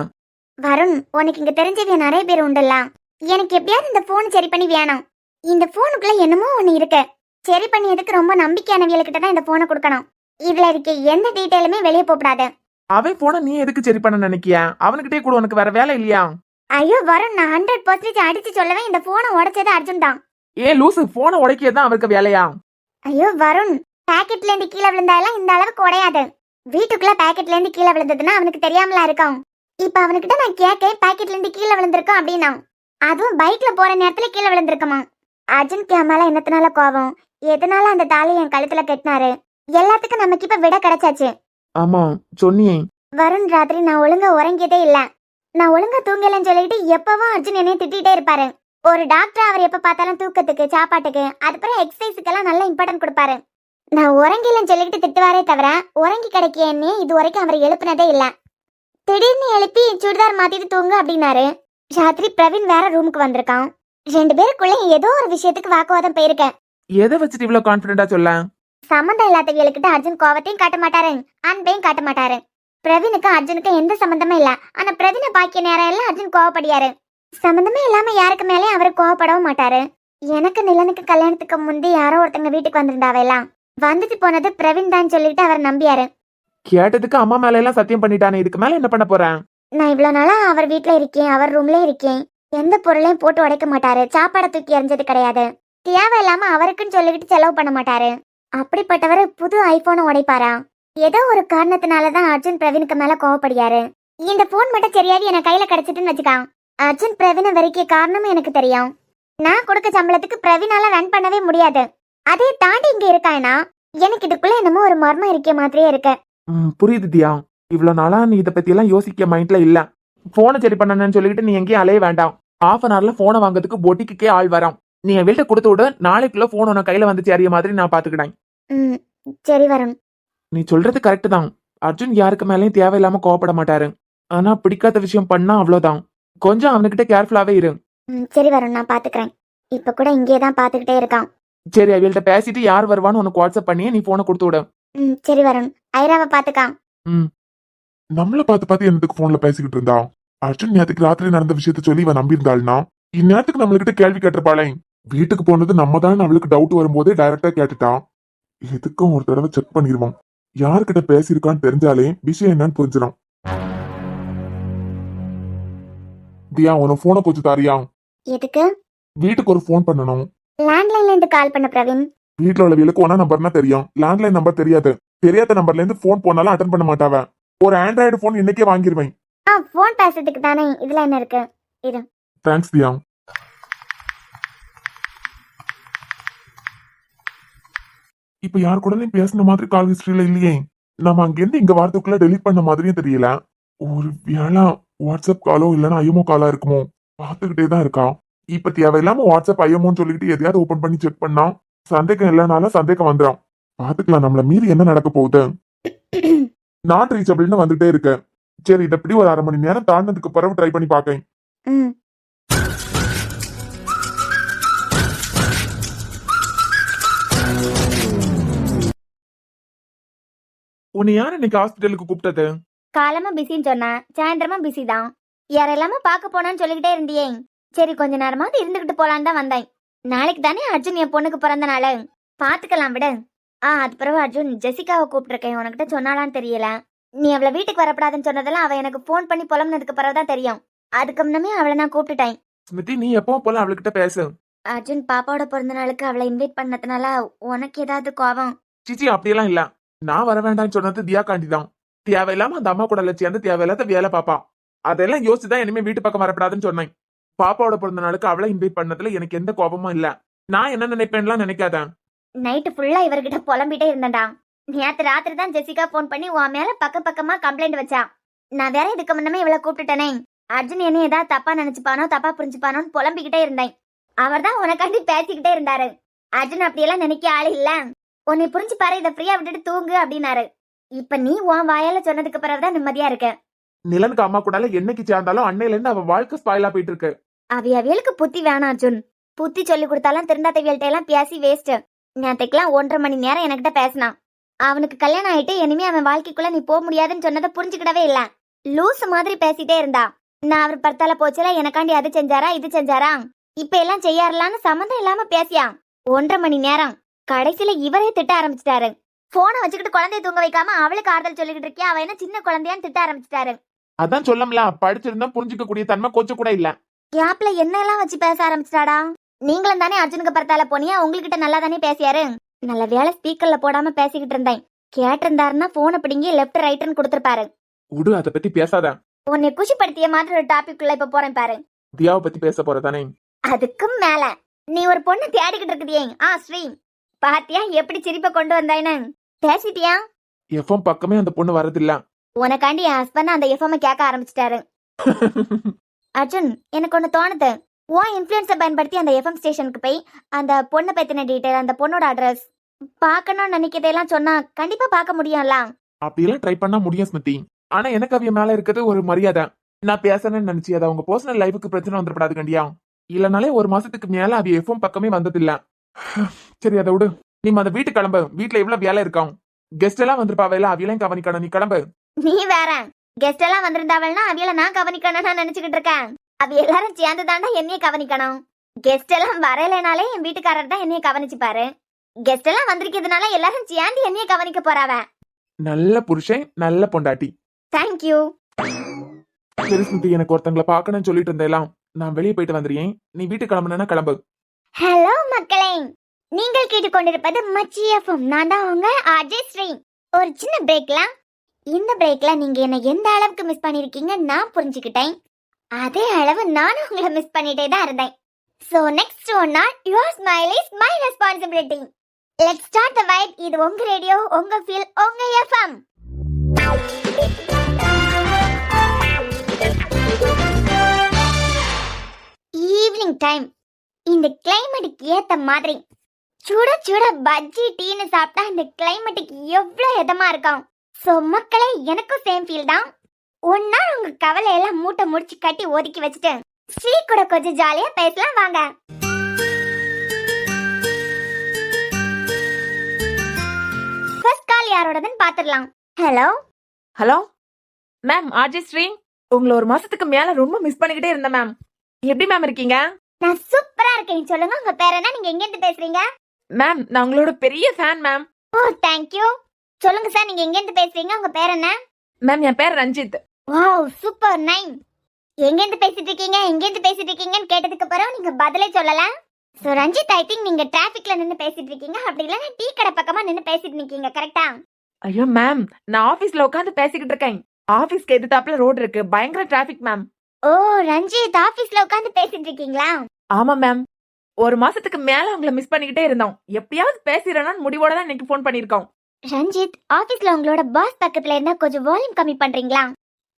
வருண், உனக்கு இங்க தெரிஞ்சவிய நிறைய பேர் உண்டுல்ல. எனக்கு எப்படியாவது இந்த போன் சரி பண்ணி வேணும். இந்த போனுக்குள்ள என்னமோ ஒண்ணு இருக்கு. சரி பண்ணியதுக்கு ரொம்ப நம்பிக்கையானவியல்கிட்ட தான் இந்த போனை கொடுக்கணும். இதுல இருக்க எந்த டீட்டெயிலுமே வெளியே போகக்கூடாது. அவன் போன நீ எதுக்கு சரி பண்ண நினைக்கியா? அவனுக்கிட்டே கூட உனக்கு வேற வேலை இல்லையா? ஐயோ வருண், நான் 100% அடிச்சு சொல்லவே இந்த போனை உடைச்சது அர்ஜுன் தான். ஏ லூசு, போனை உடைக்கதான் அவருக்கு வேலையா? ஐயோ வருண், பாக்கெட்ல இருந்து கீழே விழுந்தாலும் இந்த அளவுக்கு உடையாது. வீட்டுக்குள்ள பாக்கெட்ல இருந்து கீழே விழுந்ததுன்னா அவனுக்கு தெரியாமலா இருக்கும். இப்ப அவனுக்கிட்ட நான் கேட்கேன், பாக்கெட்ல இருந்து கீழே விழுந்திருக்கோம் அப்படின்னா, அதுவும் பைக்ல போற நேரத்துல கீழே விழுந்திருக்குமா? அர்ஜுனுக்கு என் மேல என்னத்தினால கோபம், எதனால அந்த தாலி என் கழுத்துல கட்டினாரு, எல்லாத்துக்கும் நமக்கு இப்ப விட கிடைச்சாச்சு. ஆமா சொன்னியே. வருண், ராத்திரி நான் ஒழுங்கா உறங்கியதே இல்ல. நான் ஒழுங்கா தூங்கலன்னு சொல்லிட்டு எப்பவும் அர்ஜுன் என்னைய திட்டிகிட்டே இருப்பாரு. ஒரு டாக்டர் அவர் எப்ப பார்த்தாலும் தூக்கத்துக்கு, சாப்பாட்டுக்கு, அதுக்கப்புறம் எக்ஸசைஸுக்கெல்லாம் நல்ல இம்பார்ட்டன்ட் கொடுப்பாரு. நான் உறங்கிலன்னு சொல்லிட்டு திட்டுவாரே தவிர உறங்கி கிடைக்க என்னையே இது வரைக்கும் அவர் எழுப்பினதே இல்ல. திடீர்னு எழுப்பி சுடிதார் மாத்திட்டு தூங்கு அப்படின்னாரு. ராத்திரி பிரவீன் வேற ரூமுக்கு வந்திருக்கான். 2 பேருக்குள்ள ஏதோ ஒரு விஷயத்துக்கு வாக்குவாதம் போயிருக்கேன். எதை வச்சுட்டு இவ்வளவு கான்பிடண்டா சொல்ல? சம்மந்தம் இல்லாதவங்களுக்கிட்ட அர்ஜுன் கோவத்தையும் காட்ட மாட்டாரு, அன்பையும் காட்ட மாட்டாரு. பிரவீனுக்கு அர்ஜுனுக்கு எந்த சம்பந்தமே இல்ல. ஆனா பிரவீனை பாக்கிய நேரம் எல்லாம் அர்ஜுன் கோவப்படியாரு. சம்பந்தமே இல்லாம யாருக்கு மேலே அவரு கோவப்படவும் மாட்டாரு. எனக்கு நிலனுக்கு கல்யாணத்துக்கு முந்தி யாரோ ஒருத்தங்க வீட்டுக்கு வந்திருந்தாவெல்லாம், வந்துட்டு போனது பிரவீன் தான் சொல்லிட்டு அவர் நம்பியாரு. கேட்டதுக்கு அம்மா மேல எல்லாம் சத்தியம் பண்ணிட்டானே, இதுக்கு மேல என்ன பண்ண போறேன்? நான் இவ்வளவு நாளா அவர் வீட்டுல இருக்கேன், அவர் ரூம்ல இருக்கேன். எந்த பொருளையும் போட்டு உடைக்க மாட்டாரு, சாப்பாடை தூக்கி எறிஞ்சது கிடையாது. தேவையில்லாம அவருக்குன்னு சொல்லிக்கிட்டு செலவு பண்ண மாட்டாரு. அப்படிப்பட்டவர் புது ஐபோனை உடைப்பாரா? ஏதோ ஒரு காரணத்தினாலதான் அர்ஜுன் பிரவீனுக்கு மேல கோவப்படியாரு. இந்த போன் மட்டும் சரியாவே என் கையில கிடைச்சிட்டுன்னு வச்சுக்கான். அர்ஜுன் பிரவீனை வரைக்கிய காரணமும் எனக்கு தெரியும். நான் கொடுக்க சம்பளத்துக்கு பிரவீனால ரன் பண்ணவே முடியாது. அதே தாண்டி இங்க இருக்கானா எனக்கு இதுக்குள்ள என்னமோ ஒரு மர்மம் இருக்க மாதிரியே இருக்கு. புரியுது தியா. இவ்வளவு நாளா நீ இதை பத்தி எல்லாம் யோசிக்க மைண்ட்ல இல்ல. போனை சரி பண்ணணும்னு சொல்லிட்டு நீ எங்கேயும் அலைய வேண்டாம். ½ அன் ஹவர்ல போனை வாங்குறதுக்கு பொட்டிக்கே ஆள் வரான். நீ என் வீட்டை கொடுத்து விட, நாளைக்குள்ள போன் உன கையில வந்து சேரிய மாதிரி நான் பாத்துக்கிட்டேன். சரி வருண், நீ சொல்றது கரெக்ட் தான். அர்ஜுன் யாருக்கு மேலேயும் தேவையில்லாம கோவப்பட மாட்டாரு. ஆனா பிடிக்காத விஷயம் பண்ணா அவ்வளவுதான். கொஞ்சம் அவனுக்கிட்ட கேர்ஃபுல்லாவே இரு. சரி வருண், நான் பாத்துக்கிறேன். இப்ப கூட இங்கேதான் பாத்துக்கிட்டே இருக்கான். சரி, அவள்கிட்ட பேசிட்டு யார் வருவான்னு உனக்கு வாட்ஸ்அப் பண்ணியே நீ போனை கொடுத்து விட. சரி வருண், ஐராவை பாத்துக்கான். நம்மள பார்த்து என்னத்துக்கு போன்ல பேசிக்கிட்டு இருந்தா? அர்ஜுன் நேத்துக்கு ராத்திரி நடந்த விஷயத்த சொல்லி இவன் நம்பியிருந்தாள்னா இந்நேரத்துக்கு நம்மளுக்கிட்ட கேள்வி கேட்டிருப்பாளே. வீட்டுக்கு போனது நம்ம தான் அவளுக்கு டவுட் வரும்போதே டைரக்டா கேட்டுட்டான். எதுக்கும் ஒரு தடவை செக் பண்ணிடுவோம். யாருக்கிட்ட பேசியிருக்கான்னு தெரிஞ்சாலே விஷயம் என்னன்னு புரிஞ்சிடும். தியா, உன போனை கொஞ்சம் தாரியா? எதுக்கு? வீட்டுக்கு ஒரு போன் பண்ணணும். லேண்ட்லைன்ல இருந்து கால் பண்ண பிரவீன். வீட்டுல உள்ள வீலுக்கு ஒன்னா நம்பர்னா தெரியும், லேண்ட்லைன் நம்பர் தெரியாது. தெரியாத நம்பர்ல இருந்து போன் போனாலும் அட்டன் பண்ண மாட்டாவ. ஒரு ஆண்ட்ராய்டு போன் இன்னைக்கே வாங்கிருவேன். போன் பேசுறதுக்கு தானே, இதுல என்ன இருக்கு? இரு. தேங்க்ஸ் தியா. இப்ப யார் கூடயும் பேசின மாதிரி கால் ஹிஸ்டரியில இல்லையே. நம்ம அங்கிருந்து இங்க வாரத்துக்குள்ள டெலிட் பண்ண மாதிரியும் தெரியல. ஒரு வேளை வாட்ஸ்அப் காலோ இல்லைன்னா ஐஎம்ஓ காலா இருக்குமோ? பாத்துக்கிட்டே தான் இருக்கா. இப்ப தேவையில்லாம வாட்ஸ்அப் ஐஎம்ஓன்னு சொல்லிட்டு எதையாவது ஓபன் பண்ணி செக் பண்ணா சந்தேகம் இல்லைனால சந்தேகம் வந்துடும். பாத்துக்கலாம், நம்மள மீறி என்ன நடக்க போகுது. நாட் ரீச்சபிள்னு வந்துட்டே இருக்கு. சரி, இதை எப்படி ஒரு 1/2 மணி நேரம் தாண்டதுக்கு பிறகு ட்ரை பண்ணி பாக்கேன். உன்னை யார் இன்னைக்கு ஹாஸ்பிட்டலுக்கு கூப்பிட்டது? காலமா பிஸின்னு சொன்னா, சாயந்தரமா பிஸி தான். யாரெல்லாம பாக்க போனான்னு சொல்லிக்கிட்டே இருந்தியே. சரி, கொஞ்ச நேரமாவது இருந்துகிட்டு போலான்னு தான் வந்தேன். நாளைக்கு தானே அர்ஜுன் என் பொண்ணுக்கு பிறந்த நாள், பாத்துக்கலாம் விடு. அது பிறகு அர்ஜுன் ஜெசிகாவை கூப்பிட்டுருக்கேன். உனக்கிட்ட சொன்னாலான்னு தெரியல. நீ அவளை வீட்டுக்கு வரப்படாதுன்னு சொன்னதெல்லாம் அவ எனக்கு போன் பண்ணி புலம்புனதுக்கு பிறகுதான் தெரியும். அதுக்கு முன்னமே அவளை நான் கூப்பிட்டுட்டேன். ஸ்மிருதி, நீ எப்பவும் போல அவளுக்கிட்ட பேசு. அர்ஜுன் பாப்பாவோட பிறந்த நாளுக்கு அவளை இன்வைட் பண்ணதுனால உனக்கு ஏதாவது கோவம்? சிச்சி, அப்படியெல்லாம் இல்ல. நான் வர வேண்டாம்னு சொன்னது தியா காண்டிதான். தேவையில்லாம அந்த அம்மா கூட சேர்ந்து தேவையில்லாத வேலை பாப்பா. அதெல்லாம் யோசிச்சுதான் இனிமே வீட்டு பக்கம் வரப்படாதுன்னு சொன்னேன். பாப்பாவோட பிறந்த நாளுக்கு அவளை இன்வைட் பண்ணதுல எனக்கு எந்த கோபமும் இல்ல. நான் என்ன நினைப்பேன்லாம் நினைக்காத. நைட்டு ஃபுல்லா இவர்கிட்ட புலம்பிட்டே இருந்தேன்டா. நேத்து ராத்திரி தான் ஜெசிகா போன் பண்ணி உன் மேல பக்கமா கம்ப்ளைண்ட் வச்சா. நான் வேற இதுக்கு முன்னமே இவளை கூப்பிட்டுட்டேனே. அர்ஜுன் என்ன ஏதாவது தப்பா நினைச்சுப்பானோ, தப்பா புரிஞ்சுப்பானோன்னு புலம்பிக்கிட்டே இருந்தேன். அவர் தான் உனக்காண்டி பேசிக்கிட்டே இருந்தாரு. அர்ஜுன் அப்படியெல்லாம் நினைக்க ஆளு இல்ல, உன்னை புரிஞ்சு பாரு, இதை ஃப்ரீயா விட்டுட்டு தூங்கு அப்படின்னாரு. இப்ப நீ உன் வாயால சொன்னதுக்கு பிறகுதான் நிம்மதியா இருக்க. நிலனுக்கு அம்மா கூட என்னைக்கு சேர்ந்தாலும் அன்னையில இருந்து அவ வாழ்க்கை ஸ்பாயிலா போயிட்டு இருக்கு. அவியலுக்கு புத்தி வேணாம் அர்ஜுன். புத்தி சொல்லி கொடுத்தாலும் திருந்தாத்தவியல்கிட்ட எல்லாம் பேசி வேஸ்ட். நேற்றுக்கெல்லாம் 1.5 மணி நேரம் என்கிட்ட பேசினான். அவனுக்கு கல்யாணம் ஆயிட்டு இனிமே அவன் வாழ்க்கைக்குள்ள நீ போக முடியாதுன்னு சொன்னதை புரிஞ்சுக்கிடவே இல்ல. லூஸ் மாதிரி பேசிட்டே இருந்தா. நான் அவர் பர்த்தால போச்சுல எனக்காண்டி அது செஞ்சாரா இது செஞ்சாரா, இப்ப எல்லாம் செய்யாரலான்னு சம்மந்தம் இல்லாம பேசியா. 1.5 மணி நேரம். கடைசியில இவரே திட்ட ஆரம்பிச்சிட்டாரு. போனை வச்சுக்கிட்டு குழந்தைய தூங்க வைக்காம அவளுக்கு ஆறுதல் சொல்லிக்கிட்டு இருக்கியா? அவ என்ன சின்ன குழந்தையான்னு திட்ட ஆரம்பிச்சிட்டாரு. அதான் சொல்லம்ல, படிச்சிருந்தா புரிஞ்சுக்க கூடிய தன்மை கொஞ்சம் கூட இல்ல. கேப்ல என்ன எல்லாம் வச்சு பேச ஆரம்பிச்சிட்டாடா. நீங்களும் தானே அர்ஜுனுக்கு பரத்தால போனியா? உங்ககிட்ட நல்லா தானே பேசியாரு. நல்ல வேலை ஸ்பீக்கர்ல போடாம பேசிக்கிட்டு இருந்தேன். கேட்டிருந்தாருன்னா போனை பிடிங்கி லெப்ட் ரைட்னு கொடுத்துருப்பாரு. விடு, அதை பத்தி பேசாத. உன்னை குஷிப்படுத்திய மாதிரி ஒரு டாபிக் உள்ள இப்ப போறேன் பாரு. தியாவை பத்தி பேச போறதானே? அதுக்கும் மேல நீ ஒரு பொண்ணு தேடிக்கிட்டு இருக்குதியே. ஸ்ரீ, பாத்தியா எப்படி சிரிப்பை கொண்டு வந்தாயின்னு? பேசிட்டியா? எஃப்எம் பக்கமே அந்த பொண்ணு வரதில்ல. உனக்காண்டி என் ஹஸ்பண்ட் அந்த எஃப்எம் கேட்க ஆரம்பிச்சிட்டாரு. அர்ஜுன், எனக்கு ஒண்ணு தோணுது. உன் இன்ஃபுளுன்ஸை பயன்படுத்தி அந்த எஃப்எம் ஸ்டேஷனுக்கு போய் அந்த பொண்ணை பத்தின டீடைல், அந்த பொண்ணோட அட்ரஸ் பார்க்கணும்னு நினைக்கிறதெல்லாம் சொன்னா கண்டிப்பா பார்க்க முடியும்ல. அப்படியெல்லாம் ட்ரை பண்ணா முடியும் ஸ்மிருதி. ஆனா எனக்கு அவிய மேல இருக்கிறது ஒரு மரியாதை. நான் பேசணும்னு நினைச்சு அது அவங்க பர்சனல் லைஃபுக்கு பிரச்சனை வந்துடப்படாது கண்டியா. இல்லனாலே ஒரு மாசத்துக்கு மேல அவிய எஃப்எம் பக்கமே வந்ததில்ல. சரி, அதை விடு. நீ அந்த வீட்டுக்கு கிளம்பு. வீட்டுல எவ்வளவு வேலை இருக்கான். கெஸ்ட் எல்லாம் வந்திருப்பாவையில, அவியெல்லாம் கவனிக்கணும். நீ கிளம்பு. நீ வேற கெஸ்ட் எல்லாம் வந்திருந்தாவல்னா அவியல நான் கவனிக்கணும்னு நினைச்சுக்கிட்டு இருக்கேன். அவ எல்லாரும் சேர்ந்து தாண்டா என்னைய கவனிக்கணும். கெஸ்ட் எல்லாம் வரலைனாலே என் வீட்டுக்காரர் தான் என்னைய கவனிச்சுப்பாரு. கெஸ்ட் எல்லாம் வந்திருக்கிறதுனால எல்லாரும் சேர்ந்து என்னைய கவனிக்க போறாவ. நல்ல புருஷன், நல்ல பொண்டாட்டி. தேங்க்யூ. சரி ஸ்மிருதி, எனக்கு ஒருத்தங்களை பார்க்கணும்னு சொல்லிட்டு இருந்தேலாம். நான் வெளியே போயிட்டு வந்துடுறேன். நீ வீட்டுக்கு கிளம்புனா கிளம்பு. ஹலோ மக்களே, நீங்கள் கேட்டுக்கொண்டிருப்பது மச்சி எஃப்எம். நான் தான் உங்க ஆர்ஜே ஸ்ரீ. ஒரு சின்ன பிரேக்ல. இந்த பிரேக்ல நீங்க என்ன எந்த அளவுக்கு மிஸ் பண்ணிருக்கீங்க நான் புரிஞ்சுக்கிட்டேன். அதே அளவு நானும் உங்களை மிஸ் பண்ணிட்டே தான் இருந்தேன். So next one hour, your smile is my responsibility. Let's start the vibe. இது உங்க ரேடியோ, உங்க ஃபீல், உங்க எஃப்எம். Evening time. இந்த கிளைமேட்டுக்கு ஏத்த மாதிரி சுட சுட பஜ்ஜி டீன்னு சாப்பிட்டா இந்த கிளைமேட்டுக்கு எவ்வளவு இதமா இருக்கும். சோ மக்களே, எனக்கும் சேம் ஃபீல் தான். ஒரு நாள் உங்க கவலை எல்லாம் மூட்டை முடிச்சு கட்டி ஒதுக்கி வச்சுட்டு ஸ்ரீ கூட கொஞ்சம் ஜாலியா பேசலாம் வாங்க. ஃபர்ஸ்ட் கால் யாரோடதுன்னு பாத்துடலாம். Hello hello ma'am, RJ Sri. உங்களை ஒரு மாசத்துக்கு மேல ரொம்ப மிஸ் பண்ணிக்கிட்டே இருந்தேன் மேம். எப்படி மேம் இருக்கீங்க? நான் சூப்பரா இருக்கேன். சொல்லுங்க, உங்க பேர் என்ன? நீங்க எங்க இருந்து பேசுறீங்க? மேம், நான் உங்களோட பெரிய ஃபேன் மேம். ஓ, தேங்க்யூ. சொல்லுங்க சார், நீங்க எங்க இருந்து பேசுறீங்க? உங்க பேர் என்ன? மேம், என் பேர் ரஞ்சித். Wow, super nice. எங்க இருந்து பேசிட்டு இருக்கீங்க, எங்க இருந்து பேசிட்டு இருக்கீங்கன்னு கேட்டதுக்கு அப்புறம் நீங்க பதிலே சொல்லல. சோ ரஞ்சித், ஐ திங்க் நீங்க டிராபிக்ல நின்னு பேசிட்டு இருக்கீங்க. அப்படி இல்லைன்னா டீ கடை பக்கமா நின்னு பேசிட்டு நிக்கீங்க. கரெக்டா? ஐயோ மேம், நான் ஆபீஸ்ல உட்காந்து பேசிக்கிட்டு இருக்கேன். ஆபீஸ்க்கு எதிர்த்தாப்புல ரோடு இருக்கு, பயங்கர டிராபிக் மேம். ஓ ரஞ்சித், ஆபீஸ்ல உட்காந்து பேசிட்டு இருக்கீங்களா? ஆமா மேம். ஒரு மாசத்துக்கு மேல உங்களை மிஸ் பண்ணிக்கிட்டே இருந்தோம். எப்படியாவது பேசிடணும்னு முடிவோட தான் இன்னைக்கு ஃபோன் பண்ணிருக்கோம். ரஞ்சித், ஆபீஸ்ல உங்களோட பாஸ் பக்கத்துல இருந்தா கொஞ்சம் வால்யூம் கம்மி பண்றீங்களா?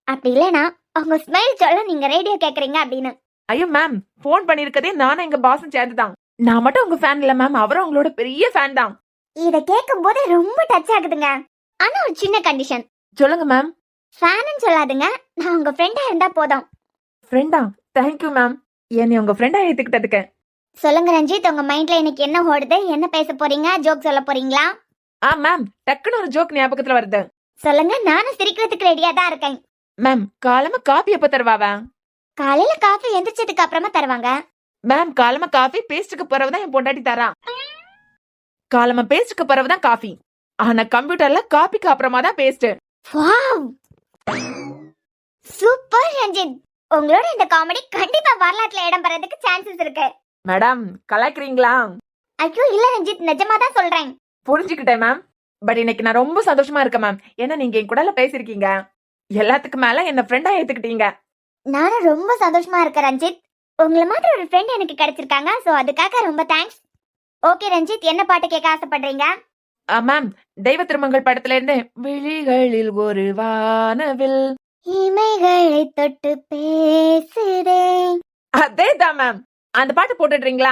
அப்படி இல்லைன்னா அவங்க ஸ்மைல் சொல்ல நீங்க ரேடியோ கேக்குறீங்க அப்படின்னு. ஐயோ மேம், ஃபோன் பண்ணிருக்கதே நானும் எங்க பாஸும் சேர்ந்துதான். நான் மட்டும் உங்க ஃபேன் இல்ல மேம், அவரும் உங்களோட பெரிய ஃபேன் தான். இத கேட்கும் போது ரொம்ப டச் ஆகுதுங்க. ஆனா ஒரு சின்ன கண்டிஷன். சொல்லுங்க மேம். ஃபேன்னு சொல்லாதுங்க, நான் உங்க ஃப்ரெண்டா இருந்தா போதும். ஃப்ரெண்டா? தேங்க்யூ மேம், என்னை உங்க ஃப்ரெண்டா ஏத்துக்கிட்டதுக்கு. சொல்லுங்க ரஞ்சித், உங்க மைண்ட்ல எனக்கு என்ன ஓடுது? என்ன பேச போறீங்க? ஜோக் சொல்ல போறீங்களா? மேம், டக்குன்னு ஒரு ஜோக் ஞாபகத்துல வருது. சொல்லுங்க, நானும் சிரிக்கிறதுக்கு ரெடியா தான் இருக்கேன். மேம், காலமா காபி எப்ப தருவாவா? காலையில காஃபி எந்திரிச்சதுக்கு அப்புறமா தருவாங்க. மேம், காலமா காஃபி பேஸ்டுக்கு பிறகுதான் என் பொண்டாட்டி தரா. காலமா பேஸ்டுக்கு பிறகுதான் காஃபி, ஆனா கம்ப்யூட்டர்ல காபிக்கு அப்புறமா தான் பேஸ்ட். Wow, super Ranjith. உங்களோட இந்த காமெடி கண்டிப்பா வரலாற்றுல இடம் பெறதுக்கு சான்சஸ் இருக்கு. மேடம், கலாய்க்கிறீங்களா? ஐயோ இல்ல ரஞ்சித், நிஜமா தான் சொல்றேன். புரிஞ்சுக்கிட்டேன் மேம். பட் இன்னைக்கு நான் ரொம்ப சந்தோஷமா இருக்கேன் மேம். ஏன்னா நீங்க என் கூட பேசிருக்கீங்க. எல்லாத்துக்கு மேல என்ன ஃப்ரெண்டா ஏத்துக்கிட்டீங்க. நானும் ரொம்ப சந்தோஷமா இருக்கேன் ரஞ்சித். உங்களை மாதிரி ஒரு ஃப்ரெண்ட் எனக்கு கிடைச்சிருக்காங்க. சோ அதுக்காக ரொம்ப தேங்க்ஸ். ஓகே ரஞ்சித், என்ன பாட்டு கேட்க ஆசைப்படுறீங்க? மேம், தெய்வ திருமங்கள் படத்துல இருந்து விழிகளில் ஒரு வானவில் இமைகளை தொட்டு பேசுதே, அதேதான் மேம். அந்த பாட்டு போட்டுடுறீங்களா?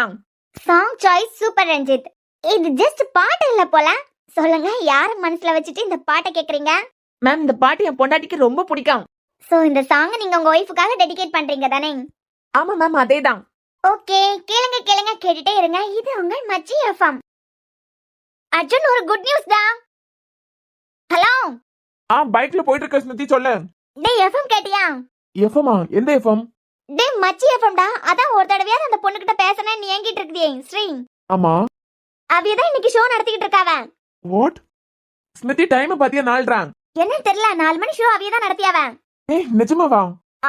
Song choice super Ranjith. இது ஜஸ்ட் பாட்டு இல்ல போல. சொல்லுங்க, யார மனசுல வச்சுட்டு இந்த பாட்டை கேக்குறீங்க? மேம், இந்த பாட்டு என் பொண்டாட்டிக்கு ரொம்ப பிடிக்கும். சோ இந்த சாங் நீங்க உங்க ஒய்ஃபுக்காக டெடிகேட் பண்றீங்க தானே? ஆமா மேம், அதேதான். ஓகே, கேளுங்க கேளுங்க, கேட்டுட்டே இருங்க. இது உங்கள் மச்சி எஃப்எம். அர்ஜுன், ஒரு குட் நியூஸ் தான். ஹலோ. பைக்ல போயிட்டு இருக்க ஸ்மிருதி, சொல்லு. டேய், எஃப்எம் கேட்டியா? எஃப்எம்மா? எந்த எஃப்எம்? டேய் மச்சி எஃப்எம்டா. அதான் ஒரு தடவையாவது அந்த பொண்ணு கிட்ட பேசணும் நீ ஏங்கிட்டு இருக்கியே ஸ்ரீ. ஆமா. அவியதான் இன்னைக்கு ஷோ நடத்திக்கிட்டு இருக்காவ. வாட்? ஸ்மிருதி டைம் பாத்தியா நாள்றான். என்னன்னு தெரியல, 4 மணி ஷோ அவியதான் நடத்தியாவன். ஏய் நிஜமாவா?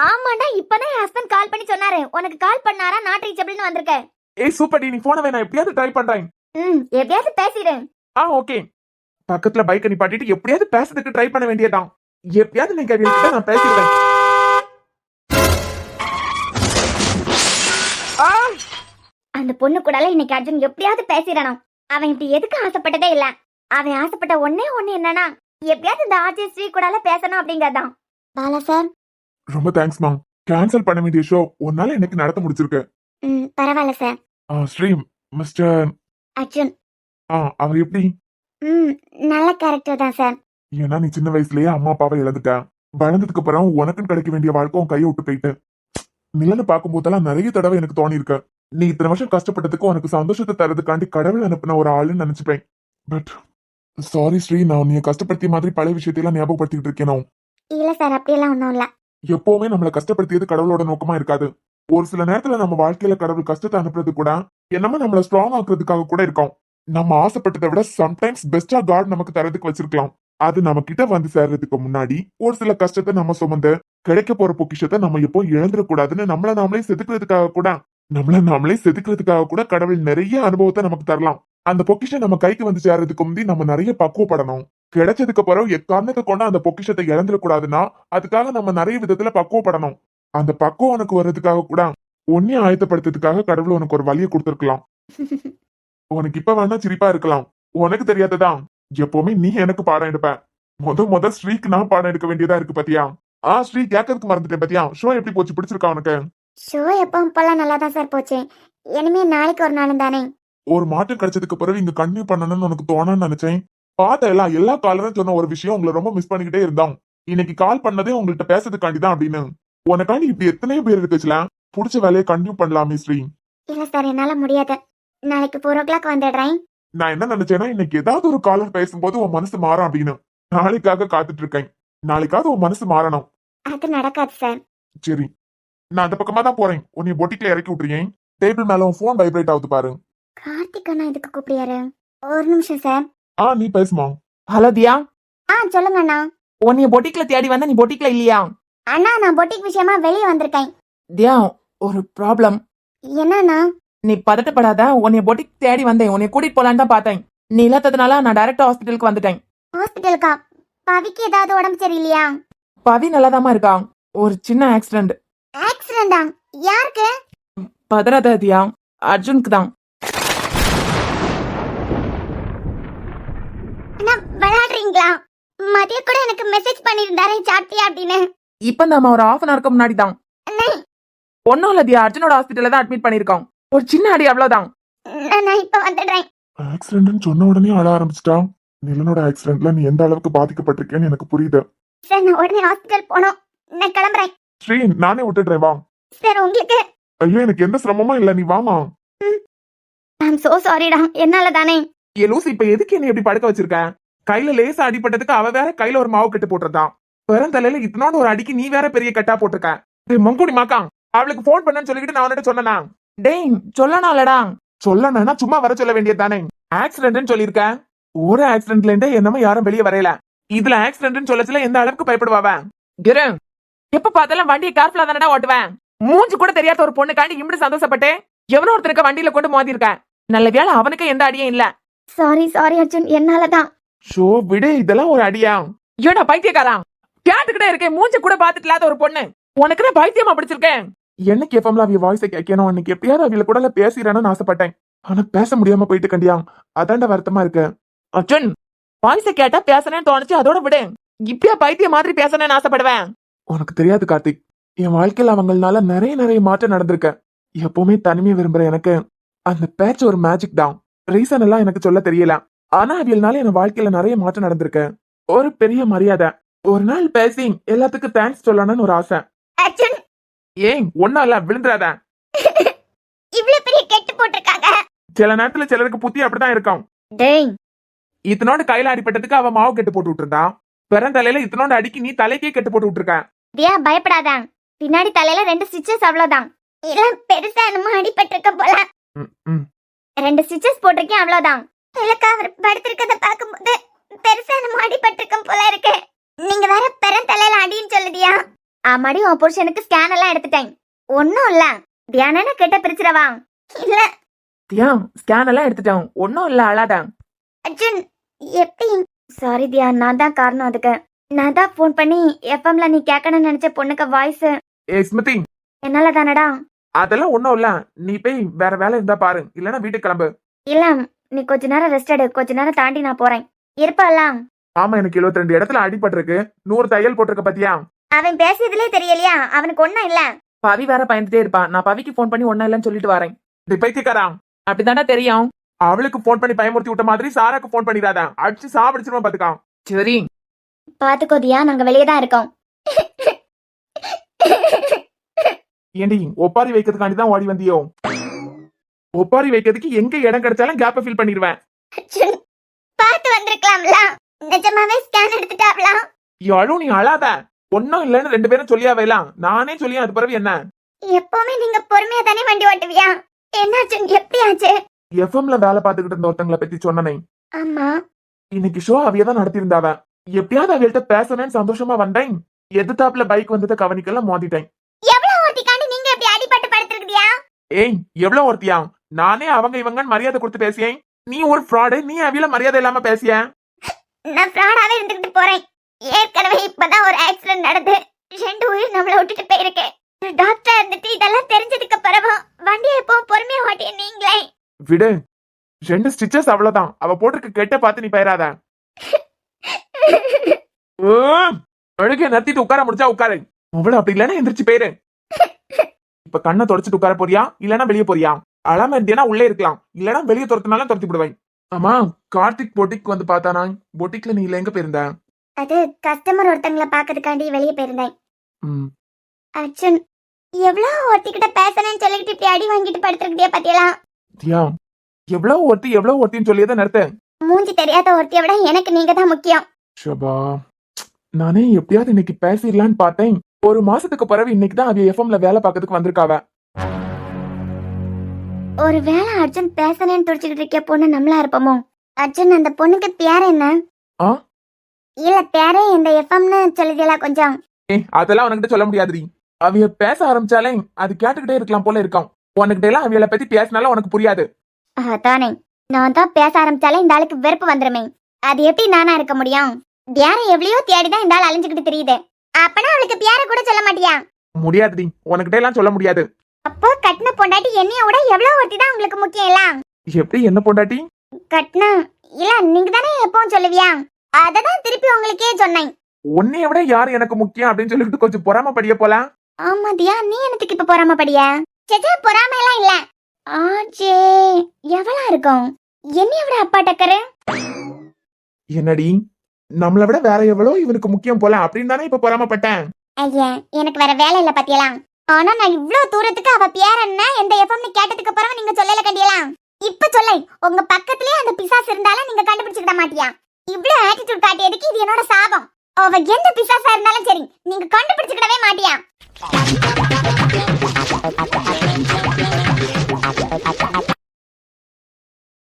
ஆமாண்டா, இப்பதான் என் ஹஸ்பண்ட் கால் பண்ணி சொன்னாரு. உனக்கு கால் பண்ணாரா, நாட் ரீச்சபிள்னு வந்திருக்கேன். ஏய் சூப்பர் டி, நீ போன நான் எப்படியாவது ட்ரை பண்றேன். எப்படியாவது பேசிடுறேன். ஓகே. பக்கத்துல பைக்கை நிப்பாட்டிட்டு எப்படியாவது பேசுறதுக்கு ட்ரை பண்ண வேண்டியதான். எப்படியாவது நீங்க கிட்ட நான் பேசிடுறேன். அந்த பொண்ணு கூடல இன்னைக்கு அர்ஜுன் எப்படியாவது பேசிடணும். அவன் இப்படி எதுக்கு ஆசைப்பட்டதே இல்ல. அவன் ஆசைப்பட்ட ஒண்ணே என்னன்னா எப்படியாவது இந்த ஆர்ஜி ஸ்ரீ கூடல பேசணும் அப்படிங்கறதான். பாலா சார். ரொம்ப தேங்க்ஸ் மா. கேன்சல் பண்ண வேண்டிய ஷோ உன்னால எனக்கு நடத்த முடிச்சிருக்கு. பரவாயில்ல சார். ஸ்ரீ மிஸ்டர் அர்ஜுன். அவர் எப்படி? நல்ல கேரக்டர் தான் சார். ஏன்னா நீ சின்ன வயசுலயே அம்மா அப்பாவை இழந்துட்ட. வளர்ந்ததுக்கு அப்புறம் உனக்குன்னு கிடைக்க வேண்டிய வாழ்க்கை உன் கையை விட்டு போயிட்டு. நிலன்னு பார்க்கும் போதெல்லாம் நிறைய தடவை எனக்கு தோணி இருக்க, நீ இத்தனை வருஷம் கஷ்டப்பட்டதுக்கு உனக்கு சந்தோஷத்தை தரதுக்காண்டி கடவுள் அனுப்பின ஒரு ஆளுன்னு நினைச்சுப்பேன். பட் சாரி ஸ்ரீ, நான் நீ கஷ்டப்படுத்திய மாதிரி பழைய விஷயத்தையெல்லாம் ஞாபகப்படுத்திட்டு இருக்கேனோ? இல்ல சார், அப்படியெல்லாம் ஒண்ணும் இல்ல. எப்பவுமே நம்மளை கஷ்டப்படுத்தியது கடவுளோட நோக்கமா இருக்காது. ஒரு சில நேரத்துல நம்ம வாழ்க்கையில கடவுள் கஷ்டத்தை அனுப்புறது கூட என்னமோ நம்மள ஸ்ட்ராங் ஆக்குறதுக்காக கூட இருக்கும். நம்ம ஆசைப்பட்டதை விட சம்டைம்ஸ் பெஸ்டா காட் நமக்கு தரதுக்கு வச்சிருக்கலாம். அது நம்ம கிட்ட வந்து சேர்றதுக்கு முன்னாடி ஒரு சில கஷ்டத்தை நம்ம சுமந்து கிடைக்க போற பொக்கிஷத்தை நம்ம எப்போ இழந்துடக்கூடாதுன்னு நம்மள நாமளே செதுக்கிறதுக்காக கூட கடவுள் நிறைய அனுபவத்தை நமக்கு தரலாம். அந்த பொக்கிஷம் நம்ம கைக்கு வந்து சேர்றதுக்கு முந்தி நம்ம நிறைய பக்குவப்படணும். கிடைச்சதுக்கு அப்புறம் எக்காரணத்தை கொண்டு அந்த பொக்கிஷத்தை இழந்துடக்கூடாதுன்னா அதுக்காக நம்ம நிறைய விதத்துல பக்குவப்படணும். அந்த பக்குவம் உனக்கு வர்றதுக்காக கூட உன்னை ஆயத்தப்படுத்துறதுக்காக கடவுள் உனக்கு ஒரு வழியை கொடுத்துருக்கலாம். உனக்கு இப்ப வேணா சிரிப்பா இருக்கலாம், உனக்கு தெரியாததான். எப்பவுமே நீ எனக்கு பாடம் எடுப்ப. முத ஸ்ரீக்கு நான் பாடம் எடுக்க வேண்டியதா இருக்கு பாத்தியா? ஸ்ரீ கேட்கறதுக்கு மறந்துட்டேன் பாத்தியா? ஷோ எப்படி போச்சு, பிடிச்சிருக்கா உனக்கு? ஷோ எப்பவும் போல நல்லா தான் சார் போச்சு. இனிமே நாளைக்கு ஒரு நாளும் தானே. ஒரு மாற்றம் கிடைச்சதுக்கு பிறகு இங்க கண்டினியூ பண்ணணும்னு உனக்கு தோணும்னு நினைச்சேன். பார்த்த எல்லா காலரும் சொன்ன ஒரு விஷயம் உங்களை ரொம்ப மிஸ் பண்ணிக்கிட்டே இருந்தோம். இன்னைக்கு கால் பண்ணதே உங்கள்கிட்ட பேசுறதுக்காண்டிதான் அப்படின்னு. உனக்காண்டி இப்படி எத்தனையோ பேர் இருக்குச்சுல, புடிச்ச வேலையை கண்டினியூ பண்ணலாமே ஸ்ரீ. இல்ல சார், என்னால முடியாது. நாளைக்கு 4 o'clock வந்துடுறேன். நான் என்ன நினைச்சேன்னா இன்னைக்கு ஏதாவது ஒரு காலர் பேசும்போது உன் மனசு மாறும் அப்படின்னு. நாளைக்காக காத்துட்டு இருக்கேன். நாளைக்காவது உன் மனசு மாறணும். அது நடக்காது சார். சரி, நான் அந்த பக்கமா தான் போறேன். உன்னை பொட்டிக்ல இறக்கி விட்டுறேன். டேபிள் மேல உன் போன் வைப்ரேட் ஆகுது பாரு. கார்த்திக் அண்ணா இதுக்கு கூப்பிடுறாரு. ஒரு நிமிஷம் சார். நீ பேசுமா. ஹலோ தியா. சொல்லுங்க அண்ணா. உன்னைய பொட்டிக்ல தேடி வந்தா நீ பொட்டிக்ல இல்லையா? அண்ணா, நான் பொட்டிக் விஷயமா வெளியே வந்திருக்கேன். தியா, ஒரு ப்ராப்ளம். என்னண்ணா? நீ பதட்டப்படாத. உன்னைய பொட்டிக் தேடி வந்தேன். உன்னைய கூட்டிட்டு போலான்னு தான் பார்த்தேன். நீ இல்லாததுனால நான் டைரக்டா ஹாஸ்பிட்டலுக்கு வந்துட்டேன். ஹாஸ்பிட்டலுக்கா? பவிக்கு ஏதாவது உடம்பு சரியில்லையா? பவி நல்லாதாமா இருக்கா. ஒரு சின்ன ஆக்சிடென்ட். ஆக்சிடென்டா? யாருக்கு? பதறாத தியா, அர்ஜுனுக்கு தான். அண்ணா, விளையாடுறீங்களா? மதிய கூட எனக்கு மெசேஜ் பண்ணிருந்தாரே சாப்பிட்டியா அப்படின்னு. இப்ப நம்ம ஒரு 1/2 an hour முன்னாடி தான். ஒன்னும் இல்ல தியா, அர்ஜுனோட ஹாஸ்பிட்டல்ல தான் அட்மிட் பண்ணிருக்கோம். ஒரு சின்ன அடி, அவ்வளவுதான். நான் இப்ப வந்துடுறேன். ஆக்சிடென்ட்னு சொன்ன உடனே அழ ஆரம்பிச்சிட்டா. நிலனோட ஆக்சிடென்ட்ல நீ எந்த அளவுக்கு பாதிக்கப்பட்டிருக்கேன்னு எனக்கு புரியுது. சார், நான் உடனே ஹாஸ்பிட்டல் போனோம். நான் கிளம்புறேன். ஸ்ரீ, நானே விட்டுடுறேன், வா. சார், உங்களுக்கு? ஐயோ, எனக்கு எந்த சிரமமும் இல்ல, நீ வாமா. ஐம் சோ சாரிடா. என்னால தானே. ஏ லூசு, இப்ப எதுக்கு என்ன இப்படி படுக்க வச்சிருக்க? கையில லேசா அடிபட்டதுக்கு அவ வேற கையில ஒரு மாவு கட்டு போட்டிருக்கான். பெருந்தலையில இத்தனோட ஒரு அடிக்கு நீ வேற பெரிய கட்டா போட்டிருக்க. மங்குடி மாக்கான், அவளுக்கு போன் பண்ணன்னு சொல்லிட்டு நான் அவன்கிட்ட சொன்னா. டேய், சொல்லனாலடா. சொல்லணும்னா சும்மா வர சொல்ல வேண்டியது தானே. ஆக்சிடென்ட்னு சொல்லிருக்க. ஒரு ஆக்சிடென்ட்ல இருந்தே என்னமோ யாரும் வெளியே வரையல. இதுல ஆக்சிடென்ட்னு சொல்லச்சுல எந்த அளவுக்கு பயப்படுவாவ? கிரு, எப்ப பார்த்தாலும் வண்டியை கேர்ஃபுல்லா தானடா ஓட்டுவேன். மூஞ்சி கூட தெரியாத ஒரு பொண்ணுக்காண்டி இப்படி சந்தோஷப்பட்டு எவனோ ஒருத்தருக்கு வண்டியில கொண்டு மோதி இருக்க. நல்ல வேளை அவனுக்கு எந்த அடியும் இல்ல. சாரி அர்ஜுன், என்னாலதான். ஷோ விடு, இதெல்லாம் ஒரு அடியா? ஏடா பைத்தியக்காரன், கேட்டுக்கிட்டே இருக்கேன். மூஞ்சி கூட பாத்துட்டு இல்லாத ஒரு பொண்ணு உனக்குன்னு பைத்தியமா பிடிச்சிருக்கேன். என்னைக்கு எஃப்எம்ல அவிய வாய்ஸை கேட்கணும், அன்னைக்கு எப்படியாவது அவியில கூட பேசிடணும்னு ஆசைப்பட்டேன். ஆனா பேச முடியாம போயிட்டு கண்டியா, அதாண்ட வருத்தமா இருக்கு. அர்ஜுன், வாய்ஸை கேட்டா பேசணும்னு தோணுச்சு, அதோட விடு. இப்பயா பைத்திய மாதிரி பேசணும்னு ஆசைப்படுவேன்? உனக்கு தெரியாது கார்த்திக், என் வாழ்க்கையில அவங்களால நிறைய மாற்றம் நடந்திருக்க. எப்பவுமே தனிமையை விரும்புற எனக்கு அந்த பேட்ச் ஒரு மேஜிக் தான். ரீசன் எல்லாம் எனக்கு சொல்ல தெரியல. ஆனா அவியல்னால என் வாழ்க்கையில நிறைய மாற்றம் நடந்திருக்கு. ஒரு பெரிய மரியாதை. ஒரு நாள் பேசி எல்லாத்துக்கும் தேங்க்ஸ் சொல்லணும்னு ஒரு ஆசை. அர்ஜுன், ஏன் ஒன்னும் இல்ல, விழுந்துடாத. இவ்வளவு பெரிய கெட்டு போட்டிருக்காங்க. சில நேரத்துல சிலருக்கு புத்தி அப்படிதான் இருக்கும். டேய், இத்தனோட கையில அடிப்பட்டதுக்கு அவ மாவு கெட்டு போட்டு விட்டுருந்தா. பிறந்தலையில இத்தனோட அடிக்கு நீ தலைக்கே கெட்டு போட்டு விட்டுருக்க. தியா, பயப்படாத. பின்னாடி தலையில 2 ஸ்டிச்சஸ் அவ்வளவுதான். இல்ல பெருசா என்னமோ அடிபட்டிருக்க போல. 2 ஸ்டிச்சஸ் போட்டிருக்கேன், அவ்வளவுதான். இல்லக்கா, அவர் படுத்திருக்கத பாக்கும்போது பெருசா நம்ம அடிபட்டிருக்கோம் போல இருக்கு. நீங்க வேற பெருந்தலையில அடின்னு சொல்லுதியா? ஆமாடி, உன் புருஷனுக்கு ஸ்கேன் எல்லாம் எடுத்துட்டேன். ஒன்னும் இல்ல. தியானன கிட்ட பிரிச்சிடவா? இல்ல தியா, ஸ்கேன் எல்லாம் எடுத்துட்டோம், ஒன்னும் இல்ல, அழாதான். அர்ஜுன், எப்படி? சாரி தியா, நான் தான் காரணம் அதுக்கு. நான் தான் ஃபோன் பண்ணி எஃப்எம்ல நீ கேட்கணும்னு நினைச்ச பொண்ணுக்கு வாய்ஸ் ஏய் ஸ்மிருதி, என்னால தானடா. அதெல்லாம் ஒண்ணும் இல்ல. நீ போய் வேற வேலை இருந்தா பாரு, இல்லன்னா வீட்டுக்கு கிளம்பு. இல்ல, நீ கொஞ்ச நேரம் ரெஸ்ட் எடு. கொஞ்ச நேரம் தாண்டி நான் போறேன். இருப்பாளா? ஆமா, எனக்கு 72 இடத்துல அடிபட்டிருக்கு. 100 தையல் போட்டிருக்க பாத்தியா? அவன் பேசியதுலே தெரியலையா அவனுக்கு ஒண்ணும் இல்ல. பவி வேற பயந்துட்டே இருப்பா. நான் பவிக்கு ஃபோன் பண்ணி ஒன்னும் இல்லைன்னு சொல்லிட்டு வரேன். நீ பைத்தியக்காரா, அப்படிதான்டா தெரியும். அவளுக்கு போன் பண்ணி பயமுறுத்தி விட்ட மாதிரி சாராக்கு போன் பண்ணிடாத. அடிச்சு சாப்பிடுச்சிருமா பாத்துக்கான். சரி, பாத்துக்கோ தியா, நாங்க வெளியே தான் இருக்கோம். ஏண்டி ஒப்பாரி வைக்கிறதுக்காண்டி தான் ஓடி வந்தியோ? ஒப்பாரி வைக்கிறதுக்கு எங்க இடம் கிடைச்சாலும் கேப்ப ஃபில் பண்ணிடுவேன். அர்ஜுன், பார்த்து வந்திருக்கலாம்ல. நிஜமாவே ஸ்கேன் எடுத்துட்டாப்ல. யாழு நீ அழாத. ஒன்னும் இல்லன்னு 2 பேரும் சொல்லியா வைலாம். நானே சொல்லியா, அது பிறகு என்ன? எப்பவுமே நீங்க பொறுமையா தானே வண்டி ஓட்டுவியா? என்னாச்சு? எப்படி ஆச்சு? எஃப்எம்ல வேலை பார்த்துக்கிட்டு இருந்த ஒருத்தங்களை பத்தி சொன்னனே, ஆமா. இன்னைக்கு ஷோ அவிய தான் நடத்திருந்தாவ. எப்படியாவது அவியல்ட்ட பேசணும்னு சந்தோஷமா வந்தேன். எதிர்த்தாப்புல பைக் வந்ததை கவனிக்கல, மோதிட்டேன். எவ்வளவு ஓட்டிக்காண்டி நீங்க எப்படி அடிபட்டு படுத்துருக்கியா? ஏய், எவ்வளவு ஒருத்தியா? நானே அவங்க இவங்கன்னு மரியாதை கொடுத்து பேசியேன். நீ ஒரு ஃப்ராடு. நீ அவியல மரியாதை இல்லாம பேசிய. நான் ஃப்ராடாவே இருந்துகிட்டு போறேன். ஏற்கனவே இப்பதான் ஒரு ஆக்சிடென்ட் நடந்து 2 உயிர் நம்மள விட்டுட்டு போயிருக்கு. டாக்டர் இருந்துட்டு இதெல்லாம் தெரிஞ்சதுக்கு பிறகு வண்டியை எப்போ பொறுமையா ஓட்டிய நீங்களே. விடு, 2 ஸ்டிச்சஸ் அவ்வளவுதான். அவ போட்டிருக்க கெட்ட பார்த்து நீ பயிராத. அழுகை நிறுத்திட்டு உட்கார முடிச்சா உட்காரு. அவ்வளவு அப்படி இல்லன்னா எந்திரிச்சு போயிரு. இப்ப கண்ணை தொடச்சிட்டு உட்கார போறியா, இல்லன்னா வெளியே போறியா? அழாம இருந்தியா உள்ளே இருக்கலாம், இல்லன்னா வெளியே துரத்தினாலும் துரத்தி விடுவேன். ஆமா, கார்த்திக் பொட்டிக்கு வந்து பார்த்தானா? பொட்டிக்ல நீ இல்ல, எங்க போயிருந்த? அது கஸ்டமர் ஒருத்தங்கள பாக்கிறதுக்காண்டி வெளியே போயிருந்தேன். ம், அர்ஜுன், எவ்வளவு ஒருத்திக்கிட்ட பேசணும்னு சொல்லிட்டு இப்படி அடி வாங்கிட்டு படுத்துருக்கிட்டே பாத்தியலா? தியா, எவ்வளவு ஒருத்தின்னு சொல்லியதை நிறுத்த. மூஞ்சி தெரியாத ஒருத்திய விட எனக்கு நீங்க தான் முக்கியம். ஷபா, நானே எப்படியாவது இன்னைக்கு பேசிடலான்னு பார்த்தேன். 1 மாசத்துக்கு பிறகு இன்னைக்கு தான் அவ எஃப்எம்ல வேலை பார்க்கறதுக்கு வந்திருக்காவ. ஒருவேளை அர்ஜுன் பேசணும்னு துடிச்சுக்கிட்டு இருக்க பொண்ணு நம்மளா இருப்போமோ? அர்ஜுன், அந்த பொண்ணுக்கு பேர் என்ன? ஆ? இல்ல, பேரே இந்த எஃப்எம்னு சொல்லுதீங்களா கொஞ்சம்? அதெல்லாம் உனக்கிட்ட சொல்ல முடியாதுடி. அவிய பேச ஆரம்பிச்சாலே அது கேட்டுக்கிட்டே இருக்கலாம் போல இருக்கான். உனக்கிட்ட எல்லாம் அவியல பத்தி பேசினாலும் உனக்கு புரியாது. தானே, நான் தான் பேச ஆரம்பிச்சாலே இந்த ஆளுக்கு வெறுப்பு வந்துருமே. அது எப்படி நானா இருக்க முடியும்? பேர எவ்வளையோ தேடிதான் இந்த ஆள் அலைஞ்சுக்கிட்டு தெரியுது. அப்பனா அவளுக்கு பேர கூட சொல்ல மாட்டியா? முடியாதுடி, உனக்கிட்ட எல்லாம் சொல்ல முடியாது. அப்போ கட்டின பொண்டாட்டி என்னைய விட எவ்வளவு ஒருத்தி தான் உங்களுக்கு முக்கியம் இல்ல? எப்படி என்ன பொண்டாட்டி? கட்டினா இல்ல, நீங்க தானே எப்பவும் சொல்லுவியா? அததான் திருப்பி உங்களுக்கே சொன்னேன். உன்னைய விட யாரு எனக்கு முக்கியம் அப்படின்னு சொல்லிட்டு கொஞ்சம் பொறாமப்படிய போல. ஆமா தியா, நீ எனக்கு இப்ப பொறாமப்படியா? சேச்சே, பொறாம எல்லாம் இல்ல. ஆச்சே, எவ்வளவு இருக்கும்? என்னைய விட அப்பா டக்கரு. என்னடி, நம்மளை விட வேற எவ்வளோ இவனுக்கு முக்கியம் போல அப்படின்னு தானே இப்ப பொறாமப்பட்டேன். ஐயா, எனக்கு வேற வேலை இல்ல பாத்தியலாம். ஆனா நான் இவ்வளவு தூரத்துக்கு அவ பேர் என்ன எந்த எஃப்எம்னு கேட்டதுக்கு அப்புறம் நீங்க சொல்லல கண்டியலாம். இப்ப சொல்லை, உங்க பக்கத்திலே அந்த பிசாசு இருந்தாலும் நீங்க கண்டுபிடிச்சுக்கிட மாட்டியா? இவ்வளவு ஆட்டிடியூட் காட்டியதுக்கு இது என்னோட சாபம். அவ எந்த பிசாசா இருந்தாலும் சரி, நீங்க கண்டுபிடிச்சுக்கிடவே மாட்டியா?